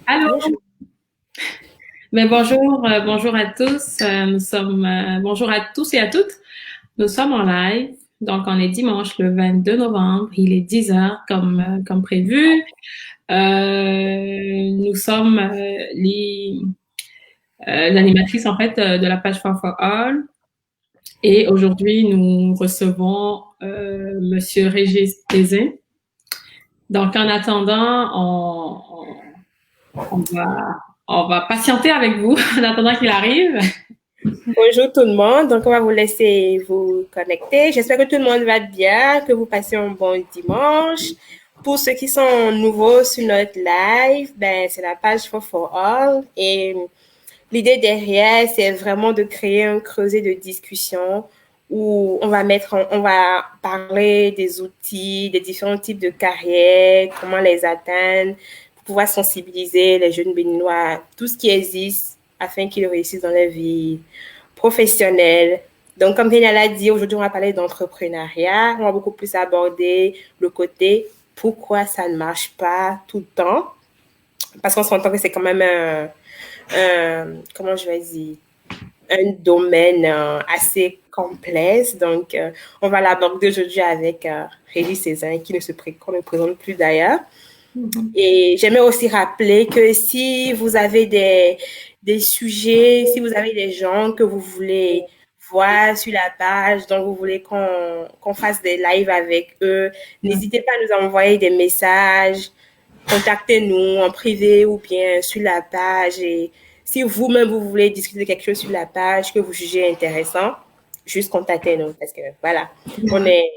Allô, Bonjour. bonjour, bonjour à tous. Bonjour à tous et à toutes. Nous sommes en live. Donc, on est dimanche le 22 novembre. Il est 10 heures comme prévu. Nous sommes l'animatrice en fait de la page For All. Et aujourd'hui, nous recevons Monsieur Régis Tézin. Donc, en attendant, on va, on va patienter avec vous en attendant qu'il arrive. Bonjour tout le monde. Donc, on va vous laisser vous connecter. J'espère que tout le monde va bien, que vous passez un bon dimanche. Pour ceux qui sont nouveaux sur notre live, c'est la page For All. Et l'idée derrière, c'est vraiment de créer un creuset de discussion où on va parler des outils, des différents types de carrières, comment les atteindre, pour pouvoir sensibiliser les jeunes béninois à tout ce qui existe afin qu'ils réussissent dans leur vie professionnelle. Donc, comme Daniel l'a dit, aujourd'hui, on va parler d'entrepreneuriat. On va beaucoup plus aborder le côté pourquoi ça ne marche pas tout le temps. Parce qu'on s'entend que c'est quand même comment je vais dire, un domaine assez complexe. Donc, on va l'aborder aujourd'hui avec Régis Cézanne, qu'on ne présente plus d'ailleurs. Mhm. Et j'aimerais aussi rappeler que si vous avez des sujets, si vous avez des gens que vous voulez voir sur la page, donc vous voulez qu'on fasse des lives avec eux, n'hésitez pas à nous envoyer des messages, contactez-nous en privé ou bien sur la page. Et si vous-même, vous voulez discuter de quelque chose sur la page que vous jugez intéressant, juste contactez-nous parce que voilà, on est,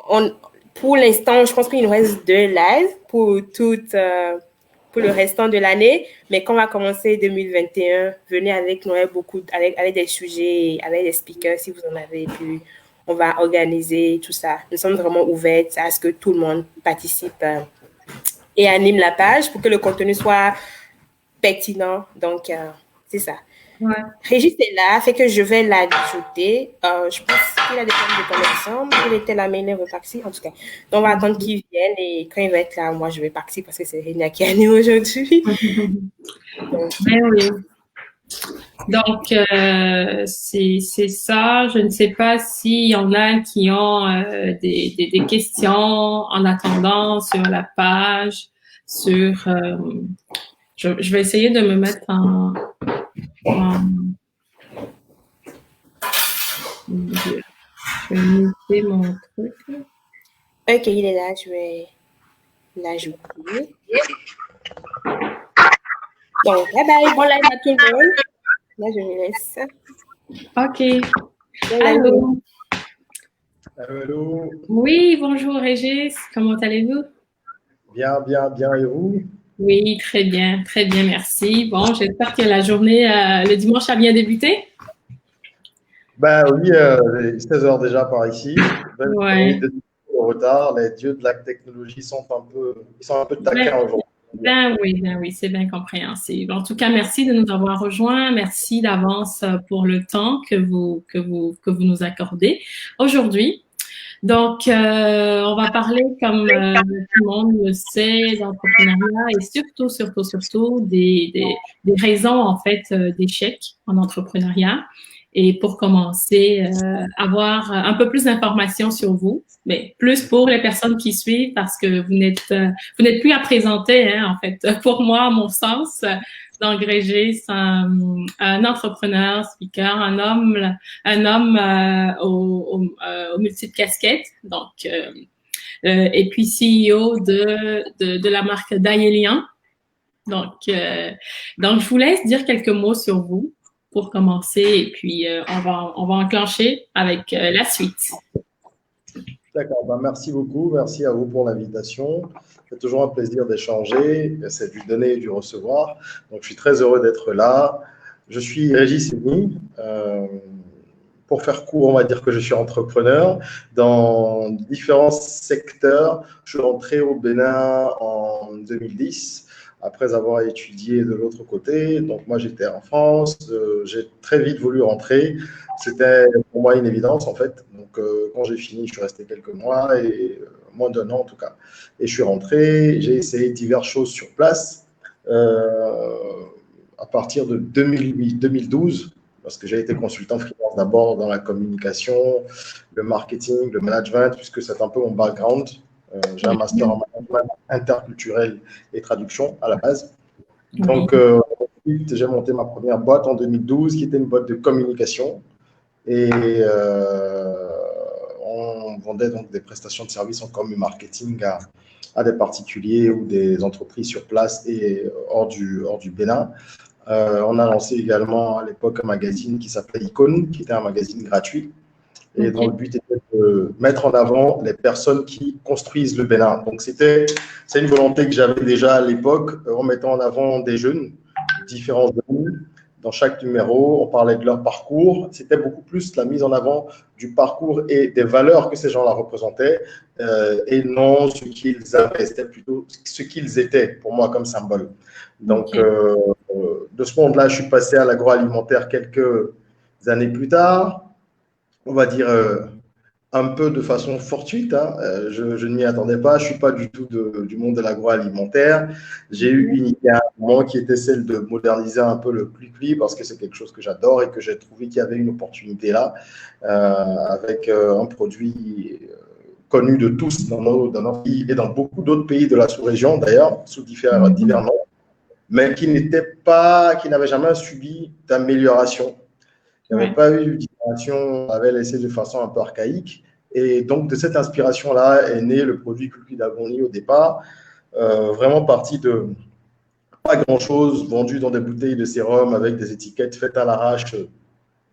on, pour l'instant, je pense qu'il nous reste 2 lives pour le restant de l'année. Mais quand on va commencer 2021, venez avec nous avec des sujets, avec des speakers si vous en avez. Puis on va organiser tout ça. Nous sommes vraiment ouverts à ce que tout le monde participe et anime la page pour que le contenu soit pertinent. Donc, c'est ça. Ouais. Régis est là, fait que je vais l'ajouter. Je pense qu'il a des problèmes de connexion. Il était là, mais il est reparti. En tout cas, donc on va attendre qu'il vienne et quand il va être là, moi, je vais partir parce que c'est Rina qui anime aujourd'hui. Donc, Ben oui. Donc, c'est ça. Je ne sais pas s'il y en a qui ont des questions en attendant sur la page, sur... je vais essayer de me mettre je vais muter mon truc. ok, il est là, je vais l'ajouter. Donc, bye bye, bon live à tout le monde. Là, je me laisse. OK. Bon live. Allô? Allô, Oui, bonjour Régis. Comment allez-vous? bien, bien, bien, et vous? Oui, très bien, merci. Bon, j'espère que la journée, le dimanche a bien débuté. Ben oui, 16 heures déjà par ici. Ben, oui, Ouais. de retard, les dieux de la technologie ils sont un peu Ben, taquins aujourd'hui. ben oui, c'est bien compréhensible. En tout cas, merci de nous avoir rejoints. Merci d'avance pour le temps que vous nous accordez aujourd'hui. Donc, on va parler, comme tout le monde le sait, d'entrepreneuriat et surtout des raisons, en fait, d'échec en entrepreneuriat. Et pour commencer, avoir un peu plus d'informations sur vous, mais plus pour les personnes qui suivent parce que vous n'êtes plus à présenter, hein, en fait. Pour moi, à mon sens, d'engréger un entrepreneur, speaker, un homme aux multiples casquettes, donc et puis CEO de la marque Daelian. Donc je vous laisse dire quelques mots sur vous pour commencer et puis on va enclencher avec la suite. D'accord, ben merci beaucoup, merci à vous pour l'invitation. C'est toujours un plaisir d'échanger, c'est du donner et du recevoir. Donc je suis très heureux d'être là. Je suis Régis Séni. Pour faire court, on va dire que je suis entrepreneur dans différents secteurs. Je suis rentré au Bénin en 2010 après avoir étudié de l'autre côté. Donc moi, j'étais en France. J'ai très vite voulu rentrer. C'était pour moi une évidence, en fait. Donc quand j'ai fini, je suis resté quelques mois, et moins d'1 an en tout cas. Et je suis rentré. J'ai essayé diverses choses sur place. à partir de 2012, parce que j'ai été consultant freelance d'abord dans la communication, le marketing, le management, puisque c'est un peu mon background. J'ai un master en management interculturel et traduction à la base. Donc, ensuite, j'ai monté ma première boîte en 2012, qui était une boîte de communication. Et on vendait donc des prestations de services en com et marketing à des particuliers ou des entreprises sur place et hors du Bénin. On a lancé également à l'époque un magazine qui s'appelait Icône, qui était un magazine gratuit. Et dont le but était de mettre en avant les personnes qui construisent le Bénin. Donc, c'est une volonté que j'avais déjà à l'époque, en mettant en avant des jeunes, différents jeunes. Dans chaque numéro, on parlait de leur parcours. C'était beaucoup plus la mise en avant du parcours et des valeurs que ces gens-là représentaient, et non ce qu'ils avaient. C'était plutôt ce qu'ils étaient, pour moi, comme symbole. Donc, de ce monde-là, je suis passé à l'agroalimentaire quelques années plus tard. On va dire un peu de façon fortuite. Hein. Je ne m'y attendais pas. Je ne suis pas du tout du monde de l'agroalimentaire. J'ai eu une idée à un moment qui était celle de moderniser un peu le pli-pli parce que c'est quelque chose que j'adore et que j'ai trouvé qu'il y avait une opportunité là avec un produit connu de tous dans notre pays et dans beaucoup d'autres pays de la sous-région d'ailleurs, sous divers noms, mais qui n'avait jamais subi d'amélioration. Il n'y avait pas eu d'inspiration, on avait laissé de façon un peu archaïque. Et donc, de cette inspiration-là est né le produit Pli-Pli d'Agoni au départ, vraiment parti de pas grand-chose, vendu dans des bouteilles de sérum avec des étiquettes faites à l'arrache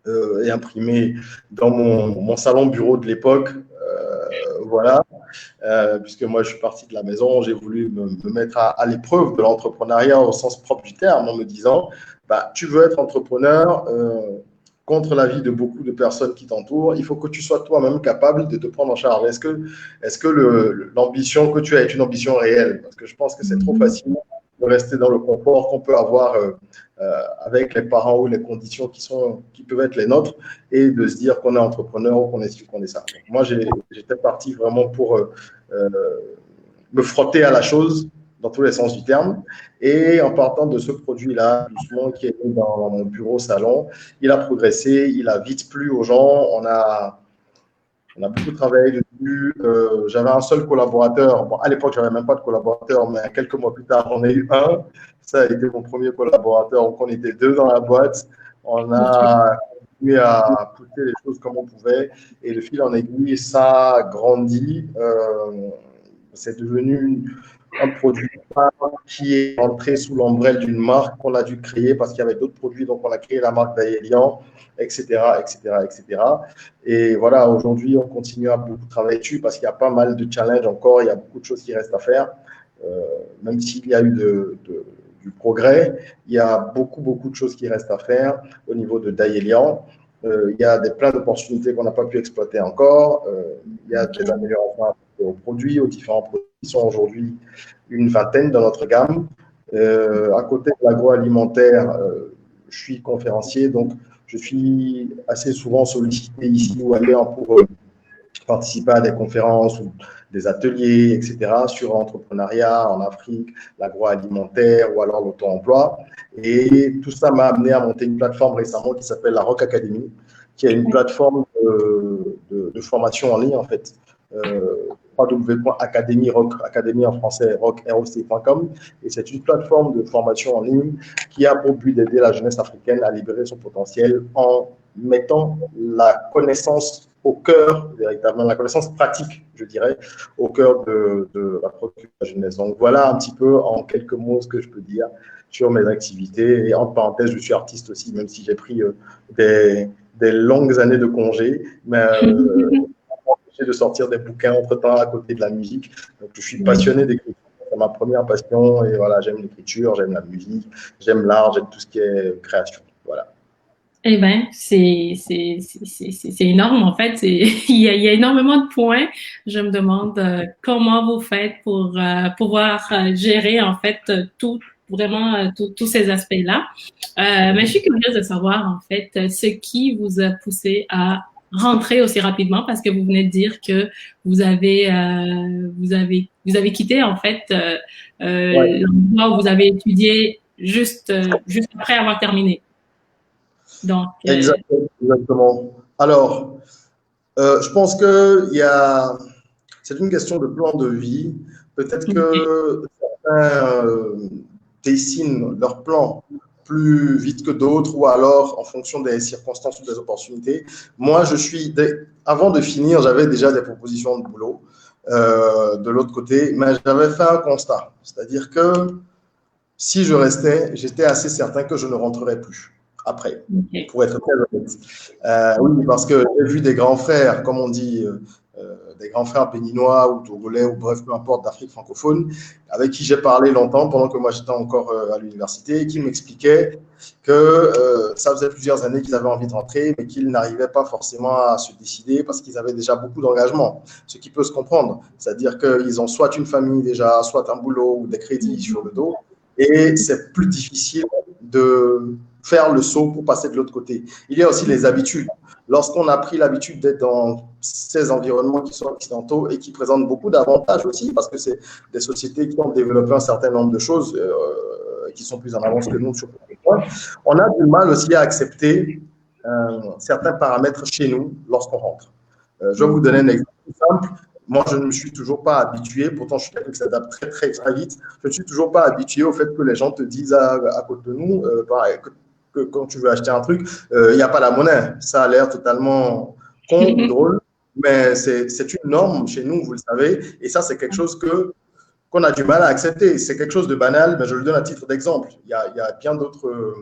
et imprimées dans mon salon bureau de l'époque. Voilà, puisque moi je suis parti de la maison, j'ai voulu me mettre à l'épreuve de l'entrepreneuriat au sens propre du terme en me disant, tu veux être entrepreneur contre l'avis de beaucoup de personnes qui t'entourent, il faut que tu sois toi-même capable de te prendre en charge. Est-ce que l'ambition que tu as est une ambition réelle? Parce que je pense que c'est trop facile de rester dans le confort qu'on peut avoir avec les parents ou les conditions qui peuvent être les nôtres et de se dire qu'on est entrepreneur ou qu'on est ci, qu'on est ça. Donc, moi, j'étais parti vraiment pour me frotter à la chose dans tous les sens du terme. Et en partant de ce produit-là, doucement, qui est dans mon bureau salon, il a progressé, il a vite plu aux gens. On a beaucoup travaillé dessus. J'avais un seul collaborateur. Bon, à l'époque, je n'avais même pas de collaborateur, mais quelques mois plus tard, j'en ai eu un. Ça a été mon premier collaborateur. Donc, on était deux dans la boîte. On a continué à pousser les choses comme on pouvait. Et de fil en aiguille, ça a grandi. C'est devenu un produit qui est entré sous l'ombrelle d'une marque qu'on a dû créer parce qu'il y avait d'autres produits. Donc, on a créé la marque Daelian, etc., etc., etc. Et voilà, aujourd'hui, on continue à beaucoup travailler dessus parce qu'il y a pas mal de challenges encore. Il y a beaucoup de choses qui restent à faire. Même s'il y a eu du progrès, il y a beaucoup de choses qui restent à faire au niveau de Daelian. Il y a plein d'opportunités qu'on n'a pas pu exploiter encore. Il y a des améliorations aux produits, aux différents produits qui sont aujourd'hui une vingtaine dans notre gamme. À côté de l'agroalimentaire, je suis conférencier, donc je suis assez souvent sollicité ici ou ailleurs pour participer à des conférences ou des ateliers, etc., sur l'entrepreneuriat en Afrique, l'agroalimentaire ou alors l'auto-emploi. Et tout ça m'a amené à monter une plateforme récemment qui s'appelle la Rock Academy, qui est une plateforme de formation en ligne, en fait. www.academy, rock, academy en français, rock.com. Et c'est une plateforme de formation en ligne qui a pour but d'aider la jeunesse africaine à libérer son potentiel en mettant la connaissance au cœur, véritablement, la connaissance pratique, je dirais, au cœur de la production de la jeunesse. Donc, voilà un petit peu en quelques mots ce que je peux dire sur mes activités. Et en parenthèse, je suis artiste aussi, même si j'ai pris des longues années de congé, mais de sortir des bouquins entre-temps à côté de la musique. Donc, je suis passionné d'écriture. C'est ma première passion et voilà, j'aime l'écriture, j'aime la musique, j'aime l'art, j'aime tout ce qui est création. Voilà. Eh bien, c'est énorme, en fait. Il y a énormément de points. Je me demande comment vous faites pour pouvoir gérer, en fait, tous ces aspects-là. Mais je suis curieuse de savoir, en fait, ce qui vous a poussé à rentrer aussi rapidement parce que vous venez de dire que vous avez quitté en fait l'endroit où vous avez étudié juste après avoir terminé. Donc Exactement. Alors, je pense que c'est une question de plan de vie. Peut-être que certains dessinent leur plan plus vite que d'autres ou alors en fonction des circonstances ou des opportunités. Moi, avant de finir, j'avais déjà des propositions de boulot de l'autre côté, mais j'avais fait un constat. C'est-à-dire que si je restais, j'étais assez certain que je ne rentrerais plus après, pour être très honnête. Oui, parce que j'ai vu des grands frères, comme on dit, des grands frères béninois ou togolais ou bref, peu importe, d'Afrique francophone, avec qui j'ai parlé longtemps pendant que moi j'étais encore à l'université, et qui m'expliquaient que ça faisait plusieurs années qu'ils avaient envie de rentrer, mais qu'ils n'arrivaient pas forcément à se décider parce qu'ils avaient déjà beaucoup d'engagement, ce qui peut se comprendre. C'est-à-dire qu'ils ont soit une famille déjà, soit un boulot ou des crédits sur le dos, et c'est plus difficile de faire le saut pour passer de l'autre côté. Il y a aussi les habitudes. Lorsqu'on a pris l'habitude d'être dans ces environnements qui sont occidentaux et qui présentent beaucoup d'avantages aussi, parce que c'est des sociétés qui ont développé un certain nombre de choses qui sont plus en avance que nous sur ce point, on a du mal aussi à accepter certains paramètres chez nous lorsqu'on rentre. Je vais vous donner un exemple simple. Moi, je ne me suis toujours pas habitué, pourtant je suis quelqu'un qui s'adapte très, très, très vite, je ne suis toujours pas habitué au fait que les gens te disent à côté de nous, que quand tu veux acheter un truc, il n'y a pas la monnaie. Ça a l'air totalement con ou drôle, mais c'est une norme chez nous, vous le savez, et ça, c'est quelque chose qu'on a du mal à accepter. C'est quelque chose de banal, mais je le donne à titre d'exemple. Il y a bien d'autres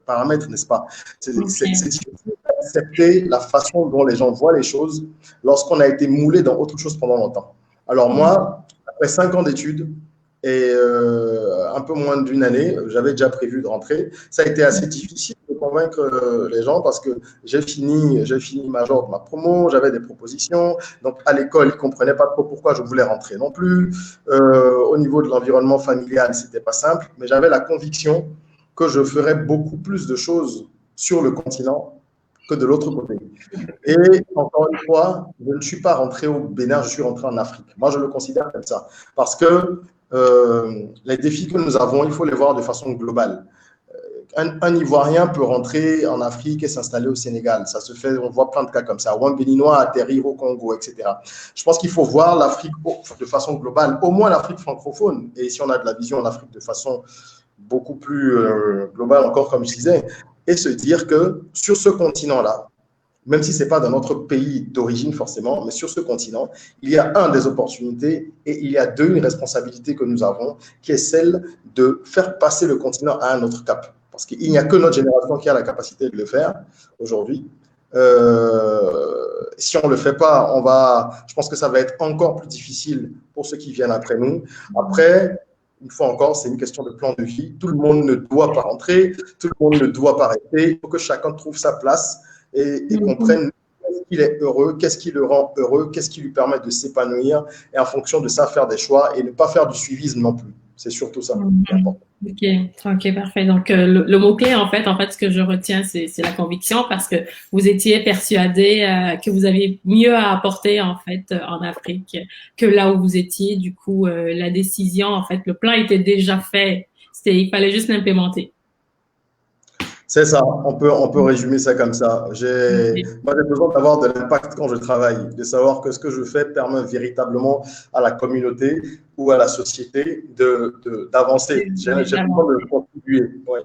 paramètres, n'est-ce pas? C'est difficile d'accepter la façon dont les gens voient les choses lorsqu'on a été moulé dans autre chose pendant longtemps. Alors moi, après 5 ans d'études et un peu moins d'une année, j'avais déjà prévu de rentrer. Ça a été assez difficile de convaincre les gens parce que j'ai fini major de ma promo, j'avais des propositions. Donc à l'école, ils ne comprenaient pas trop pourquoi je voulais rentrer non plus. Au niveau de l'environnement familial, ce n'était pas simple, mais j'avais la conviction que je ferais beaucoup plus de choses sur le continent que de l'autre côté. Et encore une fois, je ne suis pas rentré au Bénin, je suis rentré en Afrique. Moi, je le considère comme ça. Parce que les défis que nous avons, il faut les voir de façon globale. Un Ivoirien peut rentrer en Afrique et s'installer au Sénégal. Ça se fait, on voit plein de cas comme ça. Ou un Béninois atterrir au Congo, etc. Je pense qu'il faut voir l'Afrique de façon globale, au moins l'Afrique francophone. Et si on a de la vision en Afrique de façon beaucoup plus globale encore, comme je disais, et se dire que sur ce continent-là, même si ce n'est pas dans notre pays d'origine forcément, mais sur ce continent, il y a des opportunités et il y a une responsabilité que nous avons, qui est celle de faire passer le continent à un autre cap. Parce qu'il n'y a que notre génération qui a la capacité de le faire aujourd'hui. Si on ne le fait pas, je pense que ça va être encore plus difficile pour ceux qui viennent après nous. Après, une fois encore, c'est une question de plan de vie. Tout le monde ne doit pas rentrer, tout le monde ne doit pas rester. Il faut que chacun trouve sa place et comprenne qu'est-ce qu'il est heureux, qu'est-ce qui le rend heureux, qu'est-ce qui lui permet de s'épanouir et en fonction de ça, faire des choix et ne pas faire du suivisme non plus. C'est surtout ça. Ok, parfait. Donc, le mot-clé, en fait, ce que je retiens, c'est la conviction parce que vous étiez persuadé que vous aviez mieux à apporter, en fait, en Afrique que là où vous étiez. Du coup, la décision, en fait, le plan était déjà fait. Il fallait juste l'implémenter. C'est ça, on peut résumer ça comme ça. Moi, j'ai besoin d'avoir de l'impact quand je travaille, de savoir que ce que je fais permet véritablement à la communauté ou à la société d'avancer. J'ai besoin de contribuer. Ouais.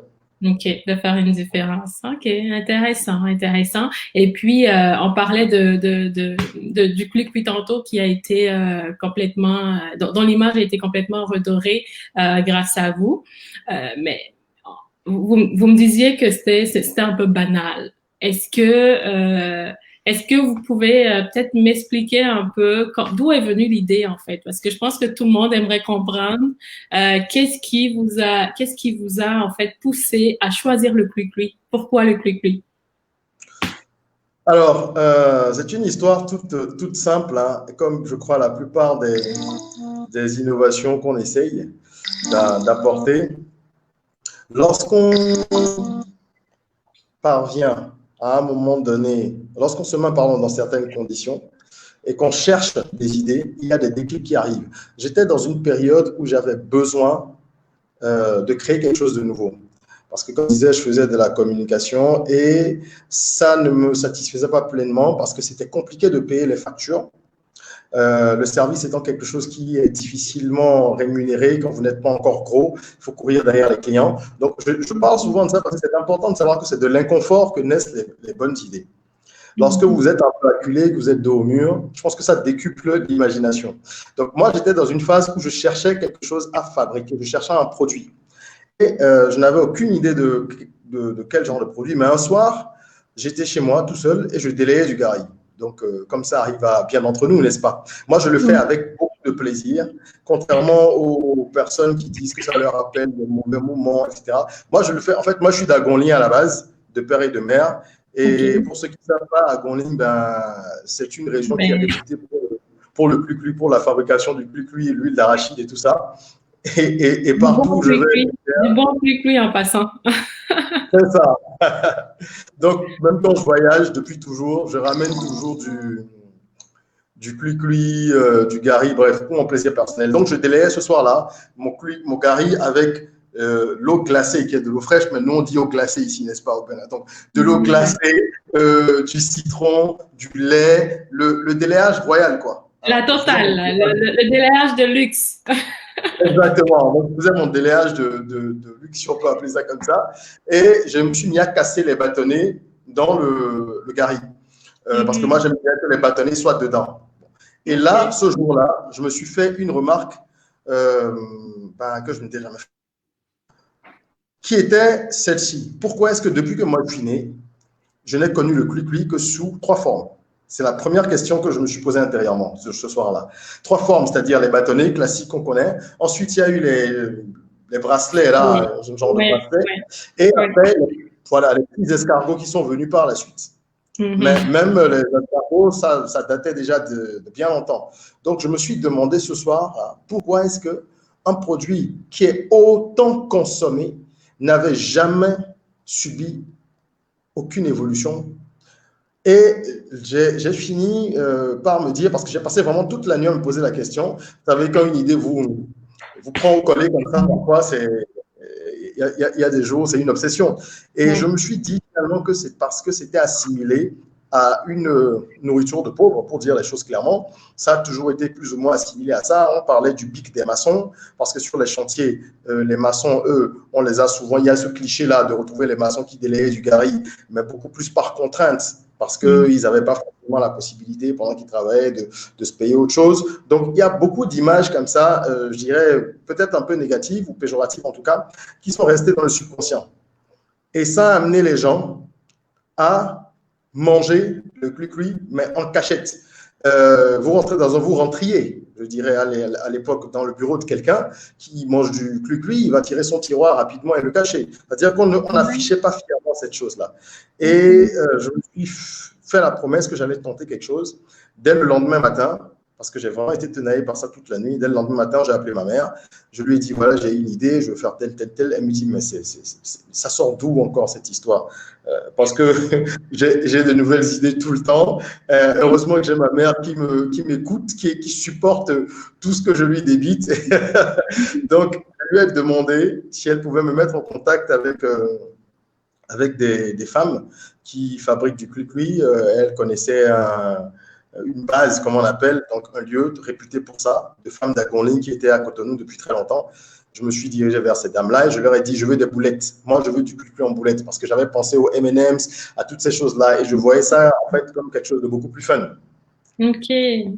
Ok, de faire une différence. Ok, intéressant. Et puis, on parlait du Cluc tantôt qui a été complètement, dont l'image a été complètement redorée grâce à vous. Mais vous me disiez que c'était un peu banal. Est-ce que vous pouvez peut-être m'expliquer un peu d'où est venue l'idée en fait? Parce que je pense que tout le monde aimerait comprendre qu'est-ce qui vous a en fait poussé à choisir le Cluc-Cluc? Pourquoi le Cluc-Cluc? Alors, c'est une histoire toute simple, hein, comme je crois la plupart des innovations qu'on essaye d'apporter. Lorsqu'on parvient à un moment donné, lorsqu'on se met, pardon, dans certaines conditions et qu'on cherche des idées, il y a des déclics qui arrivent. J'étais dans une période où j'avais besoin de créer quelque chose de nouveau. Parce que, comme je disais, je faisais de la communication et ça ne me satisfaisait pas pleinement parce que c'était compliqué de payer les factures. Le service étant quelque chose qui est difficilement rémunéré quand vous n'êtes pas encore gros, il faut courir derrière les clients. Donc, je parle souvent de ça parce que c'est important de savoir que c'est de l'inconfort que naissent les bonnes idées. Lorsque vous êtes un peu acculé, que vous êtes dos au mur, je pense que ça décuple l'imagination. Donc, moi, j'étais dans une phase où je cherchais quelque chose à fabriquer, je cherchais un produit. Et je n'avais aucune idée de quel genre de produit, mais un soir, j'étais chez moi tout seul et je délayais du gari. Donc, comme ça arrive à bien entre nous, n'est-ce pas? Moi, je le fais avec beaucoup de plaisir, contrairement aux personnes qui disent que ça leur rappelle des mauvais moments, etc. Moi, je le fais. En fait, moi, je suis d'Agonling à la base, de père et de mère. Et pour ceux qui ne savent pas, Agonling, c'est une région qui est réputée pour le clucluy, pour la fabrication du clucluy, l'huile d'arachide et tout ça. Et partout où je vais. Du bon clucluy en passant. C'est ça. Donc, même quand je voyage, depuis toujours, je ramène toujours du clucluy, du gari, bref, pour mon plaisir personnel. Donc, je délayais ce soir-là mon gari avec l'eau glacée, qui est de l'eau fraîche, mais nous, on dit eau glacée ici, n'est-ce pas, au Bénin? Donc, de l'eau glacée, du citron, du lait, le délayage royal, quoi. La totale, le délayage de luxe. Exactement. Donc, je faisais mon délayage de luxe, si on peut appeler ça comme ça. Et je me suis mis à casser les bâtonnets dans le gari. Parce que moi, j'aime bien que les bâtonnets soient dedans. Et là, ce jour-là, je me suis fait une remarque que je n'étais jamais fait. Qui était celle-ci. Pourquoi est-ce que depuis que moi je suis né, je n'ai connu le clucluy que sous 3 formes? C'est la première question que je me suis posée intérieurement ce soir-là. 3 formes, c'est-à-dire les bâtonnets classiques qu'on connaît. Ensuite, il y a eu les bracelets, là, ce genre de bracelets. Et après, voilà, les petits escargots qui sont venus par la suite. Mais même les escargots, ça datait déjà de bien longtemps. Donc, je me suis demandé ce soir, pourquoi est-ce qu'un produit qui est autant consommé n'avait jamais subi aucune évolution. Et j'ai fini par me dire, parce que j'ai passé vraiment toute la nuit à me poser la question, vous savez, quand une idée vous prend au collet comme ça, parfois, il y a des jours, c'est une obsession. Et je me suis dit finalement que c'est parce que c'était assimilé à une nourriture de pauvre, pour dire les choses clairement. Ça a toujours été plus ou moins assimilé à ça. On parlait du bic des maçons, parce que sur les chantiers, les maçons, eux, on les a souvent, il y a ce cliché-là de retrouver les maçons qui délayaient du gari, mais beaucoup plus par contrainte, parce qu'ils n'avaient pas forcément la possibilité, pendant qu'ils travaillaient, de se payer autre chose. Donc, il y a beaucoup d'images comme ça, je dirais, peut-être un peu négatives, ou péjoratives en tout cas, qui sont restées dans le subconscient. Et ça a amené les gens à manger le clucluy, mais en cachette. Vous rentriez, je dirais à l'époque, dans le bureau de quelqu'un qui mange du clucluy, il va tirer son tiroir rapidement et le cacher. C'est-à-dire qu'on n'affichait pas fièrement cette chose-là. Et je me suis fait la promesse que j'allais tenter quelque chose dès le lendemain matin, parce que j'ai vraiment été tenaillé par ça toute la nuit. Dès le lendemain matin, j'ai appelé ma mère. Je lui ai dit, voilà, j'ai une idée, je veux faire tel. Elle me dit, mais ça sort d'où encore cette histoire? Parce que j'ai de nouvelles idées tout le temps. Heureusement que j'ai ma mère qui m'écoute, qui supporte tout ce que je lui débite. Donc, je lui ai demandé si elle pouvait me mettre en contact avec des femmes qui fabriquent du clucluy. Elle connaissait une base, comme on appelle, donc un lieu réputé pour ça, de femmes d'Agonling qui étaient à Cotonou depuis très longtemps. Je me suis dirigé vers ces dames-là et je leur ai dit, je veux des boulettes. Moi, je veux du clucluy en boulettes parce que j'avais pensé aux M&M's, à toutes ces choses-là et je voyais ça, en fait, comme quelque chose de beaucoup plus fun. Ok. Et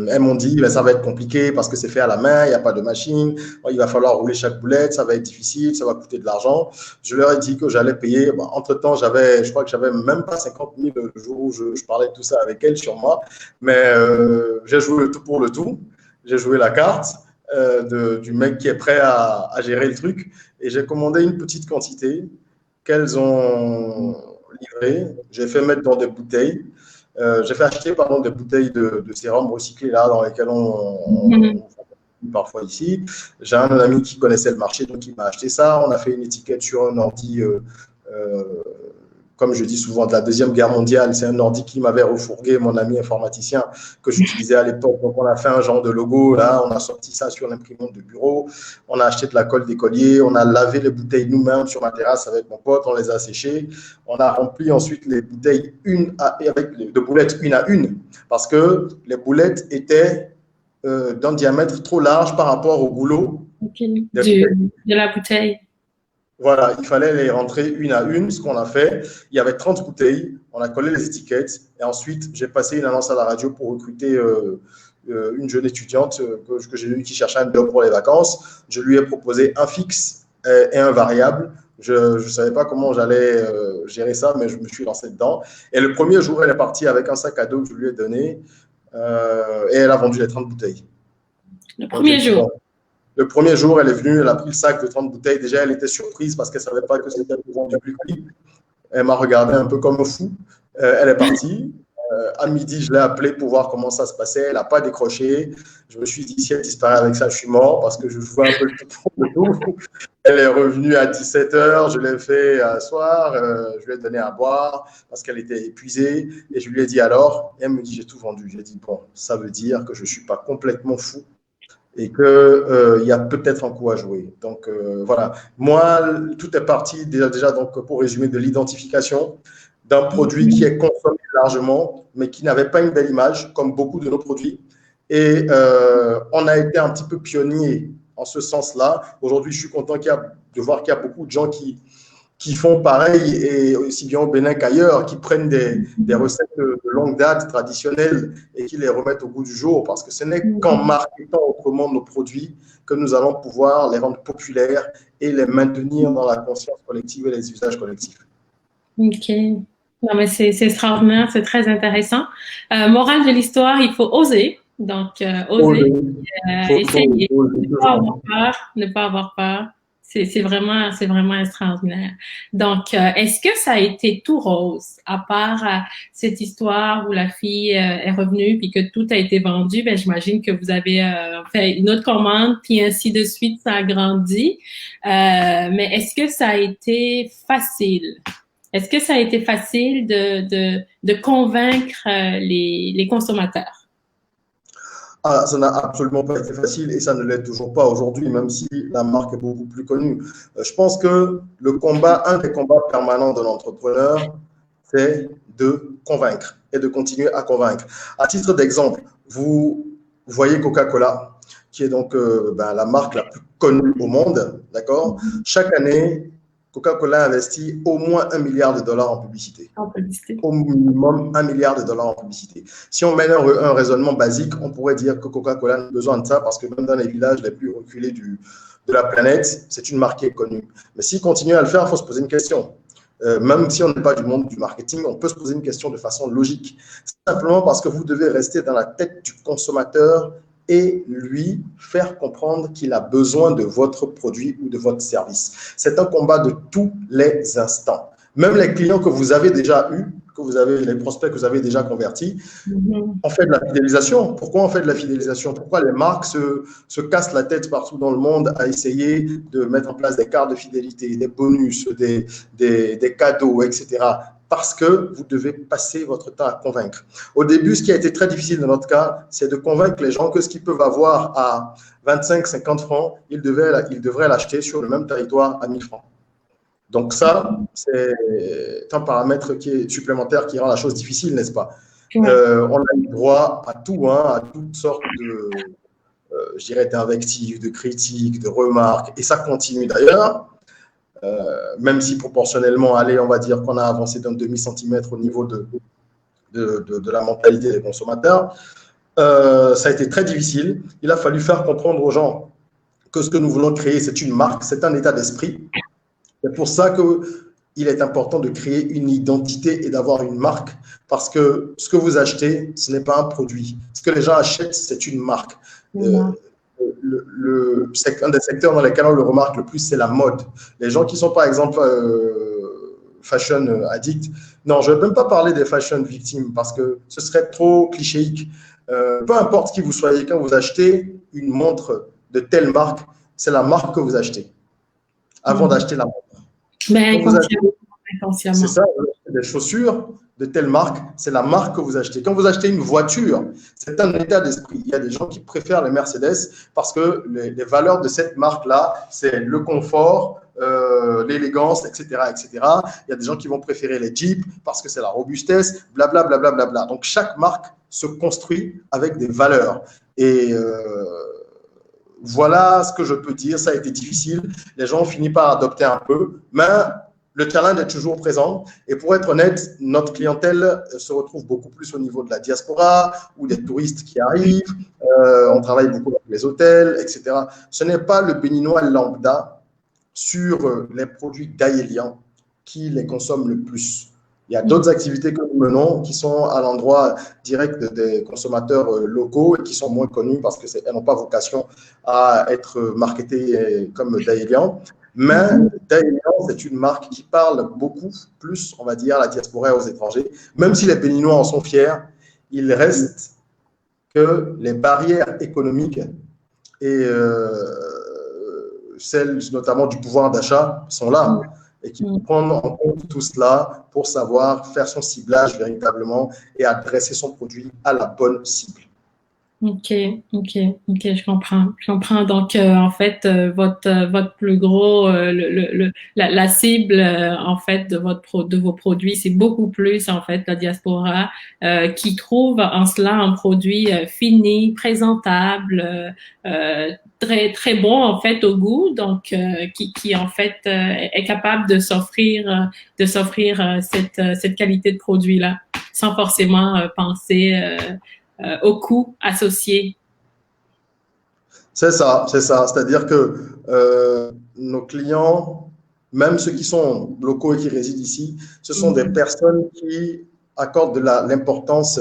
elles m'ont dit, ben, ça va être compliqué parce que c'est fait à la main, il n'y a pas de machine, il va falloir rouler chaque boulette, ça va être difficile, ça va coûter de l'argent. Je leur ai dit que j'allais payer. Bon, entre-temps, je crois que j'avais même pas 50 000 le jour où je parlais de tout ça avec elles sur moi, mais j'ai joué le tout pour le tout. J'ai joué la carte du mec qui est prêt à gérer le truc et j'ai commandé une petite quantité qu'elles ont livrée. J'ai fait mettre dans des bouteilles. J'ai fait acheter des bouteilles de sérum recyclé là, dans lesquelles on parfois ici. J'ai un ami qui connaissait le marché, donc il m'a acheté ça. On a fait une étiquette sur un ordi comme je dis souvent, de la Deuxième Guerre mondiale. C'est un ordi qui m'avait refourgué, mon ami informaticien, que j'utilisais à l'époque. Donc, on a fait un genre de logo, là, on a sorti ça sur l'imprimante de bureau, on a acheté de la colle d'écolier, on a lavé les bouteilles nous-mêmes sur ma terrasse avec mon pote, on les a séchées, on a rempli ensuite les bouteilles avec de boulettes une à une, parce que les boulettes étaient d'un diamètre trop large par rapport au goulot de la bouteille. Voilà, il fallait les rentrer une à une, ce qu'on a fait. Il y avait 30 bouteilles, on a collé les étiquettes et ensuite, j'ai passé une annonce à la radio pour recruter une jeune étudiante que j'ai eue qui cherchait un job pour les vacances. Je lui ai proposé un fixe et un variable. Je ne savais pas comment j'allais gérer ça, mais je me suis lancé dedans. Et le premier jour, elle est partie avec un sac à dos que je lui ai donné et elle a vendu les 30 bouteilles. Le premier jour. Le premier jour, elle est venue, elle a pris le sac de 30 bouteilles. Déjà, elle était surprise parce qu'elle ne savait pas que c'était vendu plus prix. Elle m'a regardé un peu comme un fou. Elle est partie. À midi, je l'ai appelée pour voir comment ça se passait. Elle n'a pas décroché. Je me suis dit, si elle disparaît avec ça, je suis mort parce que je jouais un peu le tout de tout. Elle est revenue à 17h. Je l'ai fait asseoir. Je lui ai donné à boire parce qu'elle était épuisée. Et je lui ai dit alors. Et elle me dit, j'ai tout vendu. J'ai dit, bon, ça veut dire que je ne suis pas complètement fou et qu'il y a peut-être un coup à jouer. Donc, voilà. Moi, tout est parti déjà donc, pour résumer, de l'identification d'un produit qui est consommé largement, mais qui n'avait pas une belle image, comme beaucoup de nos produits. Et on a été un petit peu pionnier en ce sens-là. Aujourd'hui, je suis content de voir qu'il y a beaucoup de gens qui font pareil, et aussi bien au Bénin qu'ailleurs, qui prennent des recettes de longue date, traditionnelles, et qui les remettent au goût du jour, parce que ce n'est qu'en marketant autrement nos produits que nous allons pouvoir les rendre populaires et les maintenir dans la conscience collective et les usages collectifs. OK. Non, mais c'est extraordinaire, c'est très intéressant. Morale de l'histoire, il faut oser. Donc, oser, essayer, ne pas avoir peur. C'est vraiment extraordinaire. Donc, est-ce que ça a été tout rose, à part cette histoire où la fille est revenue puis que tout a été vendu? Ben, j'imagine que vous avez fait une autre commande, puis ainsi de suite, ça a grandi. Mais est-ce que ça a été facile? Est-ce que ça a été facile de convaincre les consommateurs? Ah, ça n'a absolument pas été facile et ça ne l'est toujours pas aujourd'hui, même si la marque est beaucoup plus connue. Je pense que un des combats permanents de l'entrepreneur, c'est de convaincre et de continuer à convaincre. À titre d'exemple, vous voyez Coca-Cola, qui est donc la marque la plus connue au monde, d'accord? Chaque année, Coca-Cola investit au moins $1 milliard en publicité. Au minimum $1 milliard en publicité. Si on mène un raisonnement basique, on pourrait dire que Coca-Cola a besoin de ça parce que même dans les villages les plus reculés de la planète, c'est une marque qui est connue. Mais s'il continue à le faire, il faut se poser une question. Même si on n'est pas du monde du marketing, on peut se poser une question de façon logique. Simplement parce que vous devez rester dans la tête du consommateur et lui faire comprendre qu'il a besoin de votre produit ou de votre service. C'est un combat de tous les instants. Même les clients que vous avez déjà eus, les prospects que vous avez déjà convertis, on fait de la fidélisation. Pourquoi on fait de la fidélisation? Pourquoi les marques se cassent la tête partout dans le monde à essayer de mettre en place des cartes de fidélité, des bonus, des cadeaux, etc. Parce que vous devez passer votre temps à convaincre. Au début, ce qui a été très difficile dans notre cas, c'est de convaincre les gens que ce qu'ils peuvent avoir à 25, 50 francs, ils devraient l'acheter sur le même territoire à 1000 francs. Donc ça, c'est un paramètre qui est supplémentaire qui rend la chose difficile, n'est-ce pas? On a eu droit à tout, à toutes sortes d'invectives, de critiques, de remarques, et ça continue d'ailleurs. Même si proportionnellement, on va dire qu'on a avancé d'un demi-centimètre au niveau de la mentalité des consommateurs, ça a été très difficile. Il a fallu faire comprendre aux gens que ce que nous voulons créer, c'est une marque, c'est un état d'esprit. C'est pour ça qu'il est important de créer une identité et d'avoir une marque, parce que ce que vous achetez, ce n'est pas un produit. Ce que les gens achètent, c'est une marque. Un des secteurs dans lesquels on le remarque le plus, c'est la mode. Les gens qui sont, par exemple, fashion addicts, non, je ne vais même pas parler des fashion victimes parce que ce serait trop clichéique. Peu importe qui vous soyez, quand vous achetez une montre de telle marque, c'est la marque que vous achetez avant d'acheter la montre. Mais inconsciemment. C'est ça, des chaussures de telle marque, c'est la marque que vous achetez. Quand vous achetez une voiture, c'est un état d'esprit. Il y a des gens qui préfèrent les Mercedes parce que les valeurs de cette marque-là, c'est le confort, l'élégance, etc., etc. Il y a des gens qui vont préférer les Jeeps parce que c'est la robustesse, blablabla. Bla, bla, bla, bla. Donc, chaque marque se construit avec des valeurs. Et voilà ce que je peux dire. Ça a été difficile. Les gens ont fini par adopter un peu, mais le challenge est toujours présent. Et pour être honnête, notre clientèle se retrouve beaucoup plus au niveau de la diaspora ou des touristes qui arrivent. On travaille beaucoup avec les hôtels, etc. Ce n'est pas le béninois lambda sur les produits gaéliens qui les consomment le plus. Il y a d'autres activités que nous menons qui sont à l'endroit direct des consommateurs locaux et qui sont moins connus parce qu'elles n'ont pas vocation à être marketées comme Daelian. Mais Daelian, c'est une marque qui parle beaucoup plus, on va dire, à la diaspora et aux étrangers. Même si les Béninois en sont fiers, il reste que les barrières économiques et celles notamment du pouvoir d'achat sont là. Et qui prendre en compte tout cela pour savoir faire son ciblage véritablement et adresser son produit à la bonne cible. Ok, je comprends. Donc, en fait, votre plus gros, la cible, en fait, de vos produits, c'est beaucoup plus, en fait, la diaspora, qui trouve en cela un produit fini, présentable, très très bon en fait au goût, donc qui en fait est capable de s'offrir cette qualité de produit là, sans forcément penser au coût associé. C'est ça. C'est-à-dire que nos clients, même ceux qui sont locaux et qui résident ici, ce sont des personnes qui accordent de l'importance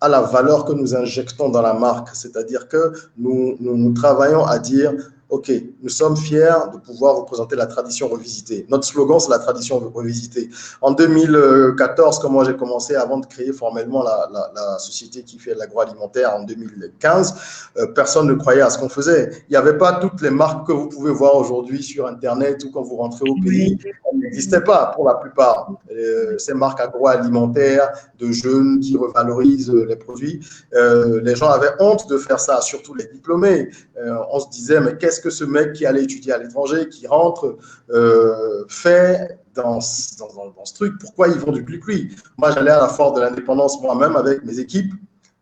à la valeur que nous injectons dans la marque. C'est-à-dire que nous travaillons à dire, OK, nous sommes fiers de pouvoir vous présenter la tradition revisitée. Notre slogan, c'est la tradition revisitée. En 2014, quand moi j'ai commencé, avant de créer formellement la société qui fait l'agroalimentaire en 2015, personne ne croyait à ce qu'on faisait. Il n'y avait pas toutes les marques que vous pouvez voir aujourd'hui sur Internet ou quand vous rentrez au pays. Elles n'existaient pas pour la plupart. Ces marques agroalimentaires de jeunes qui revalorisent les produits, les gens avaient honte de faire ça, surtout les diplômés. On se disait, mais qu'est-ce que ce mec qui allait étudier à l'étranger, qui rentre, fait dans ce truc? Pourquoi ils vont du glucui? Moi, j'allais à la Foire de l'Indépendance moi-même avec mes équipes,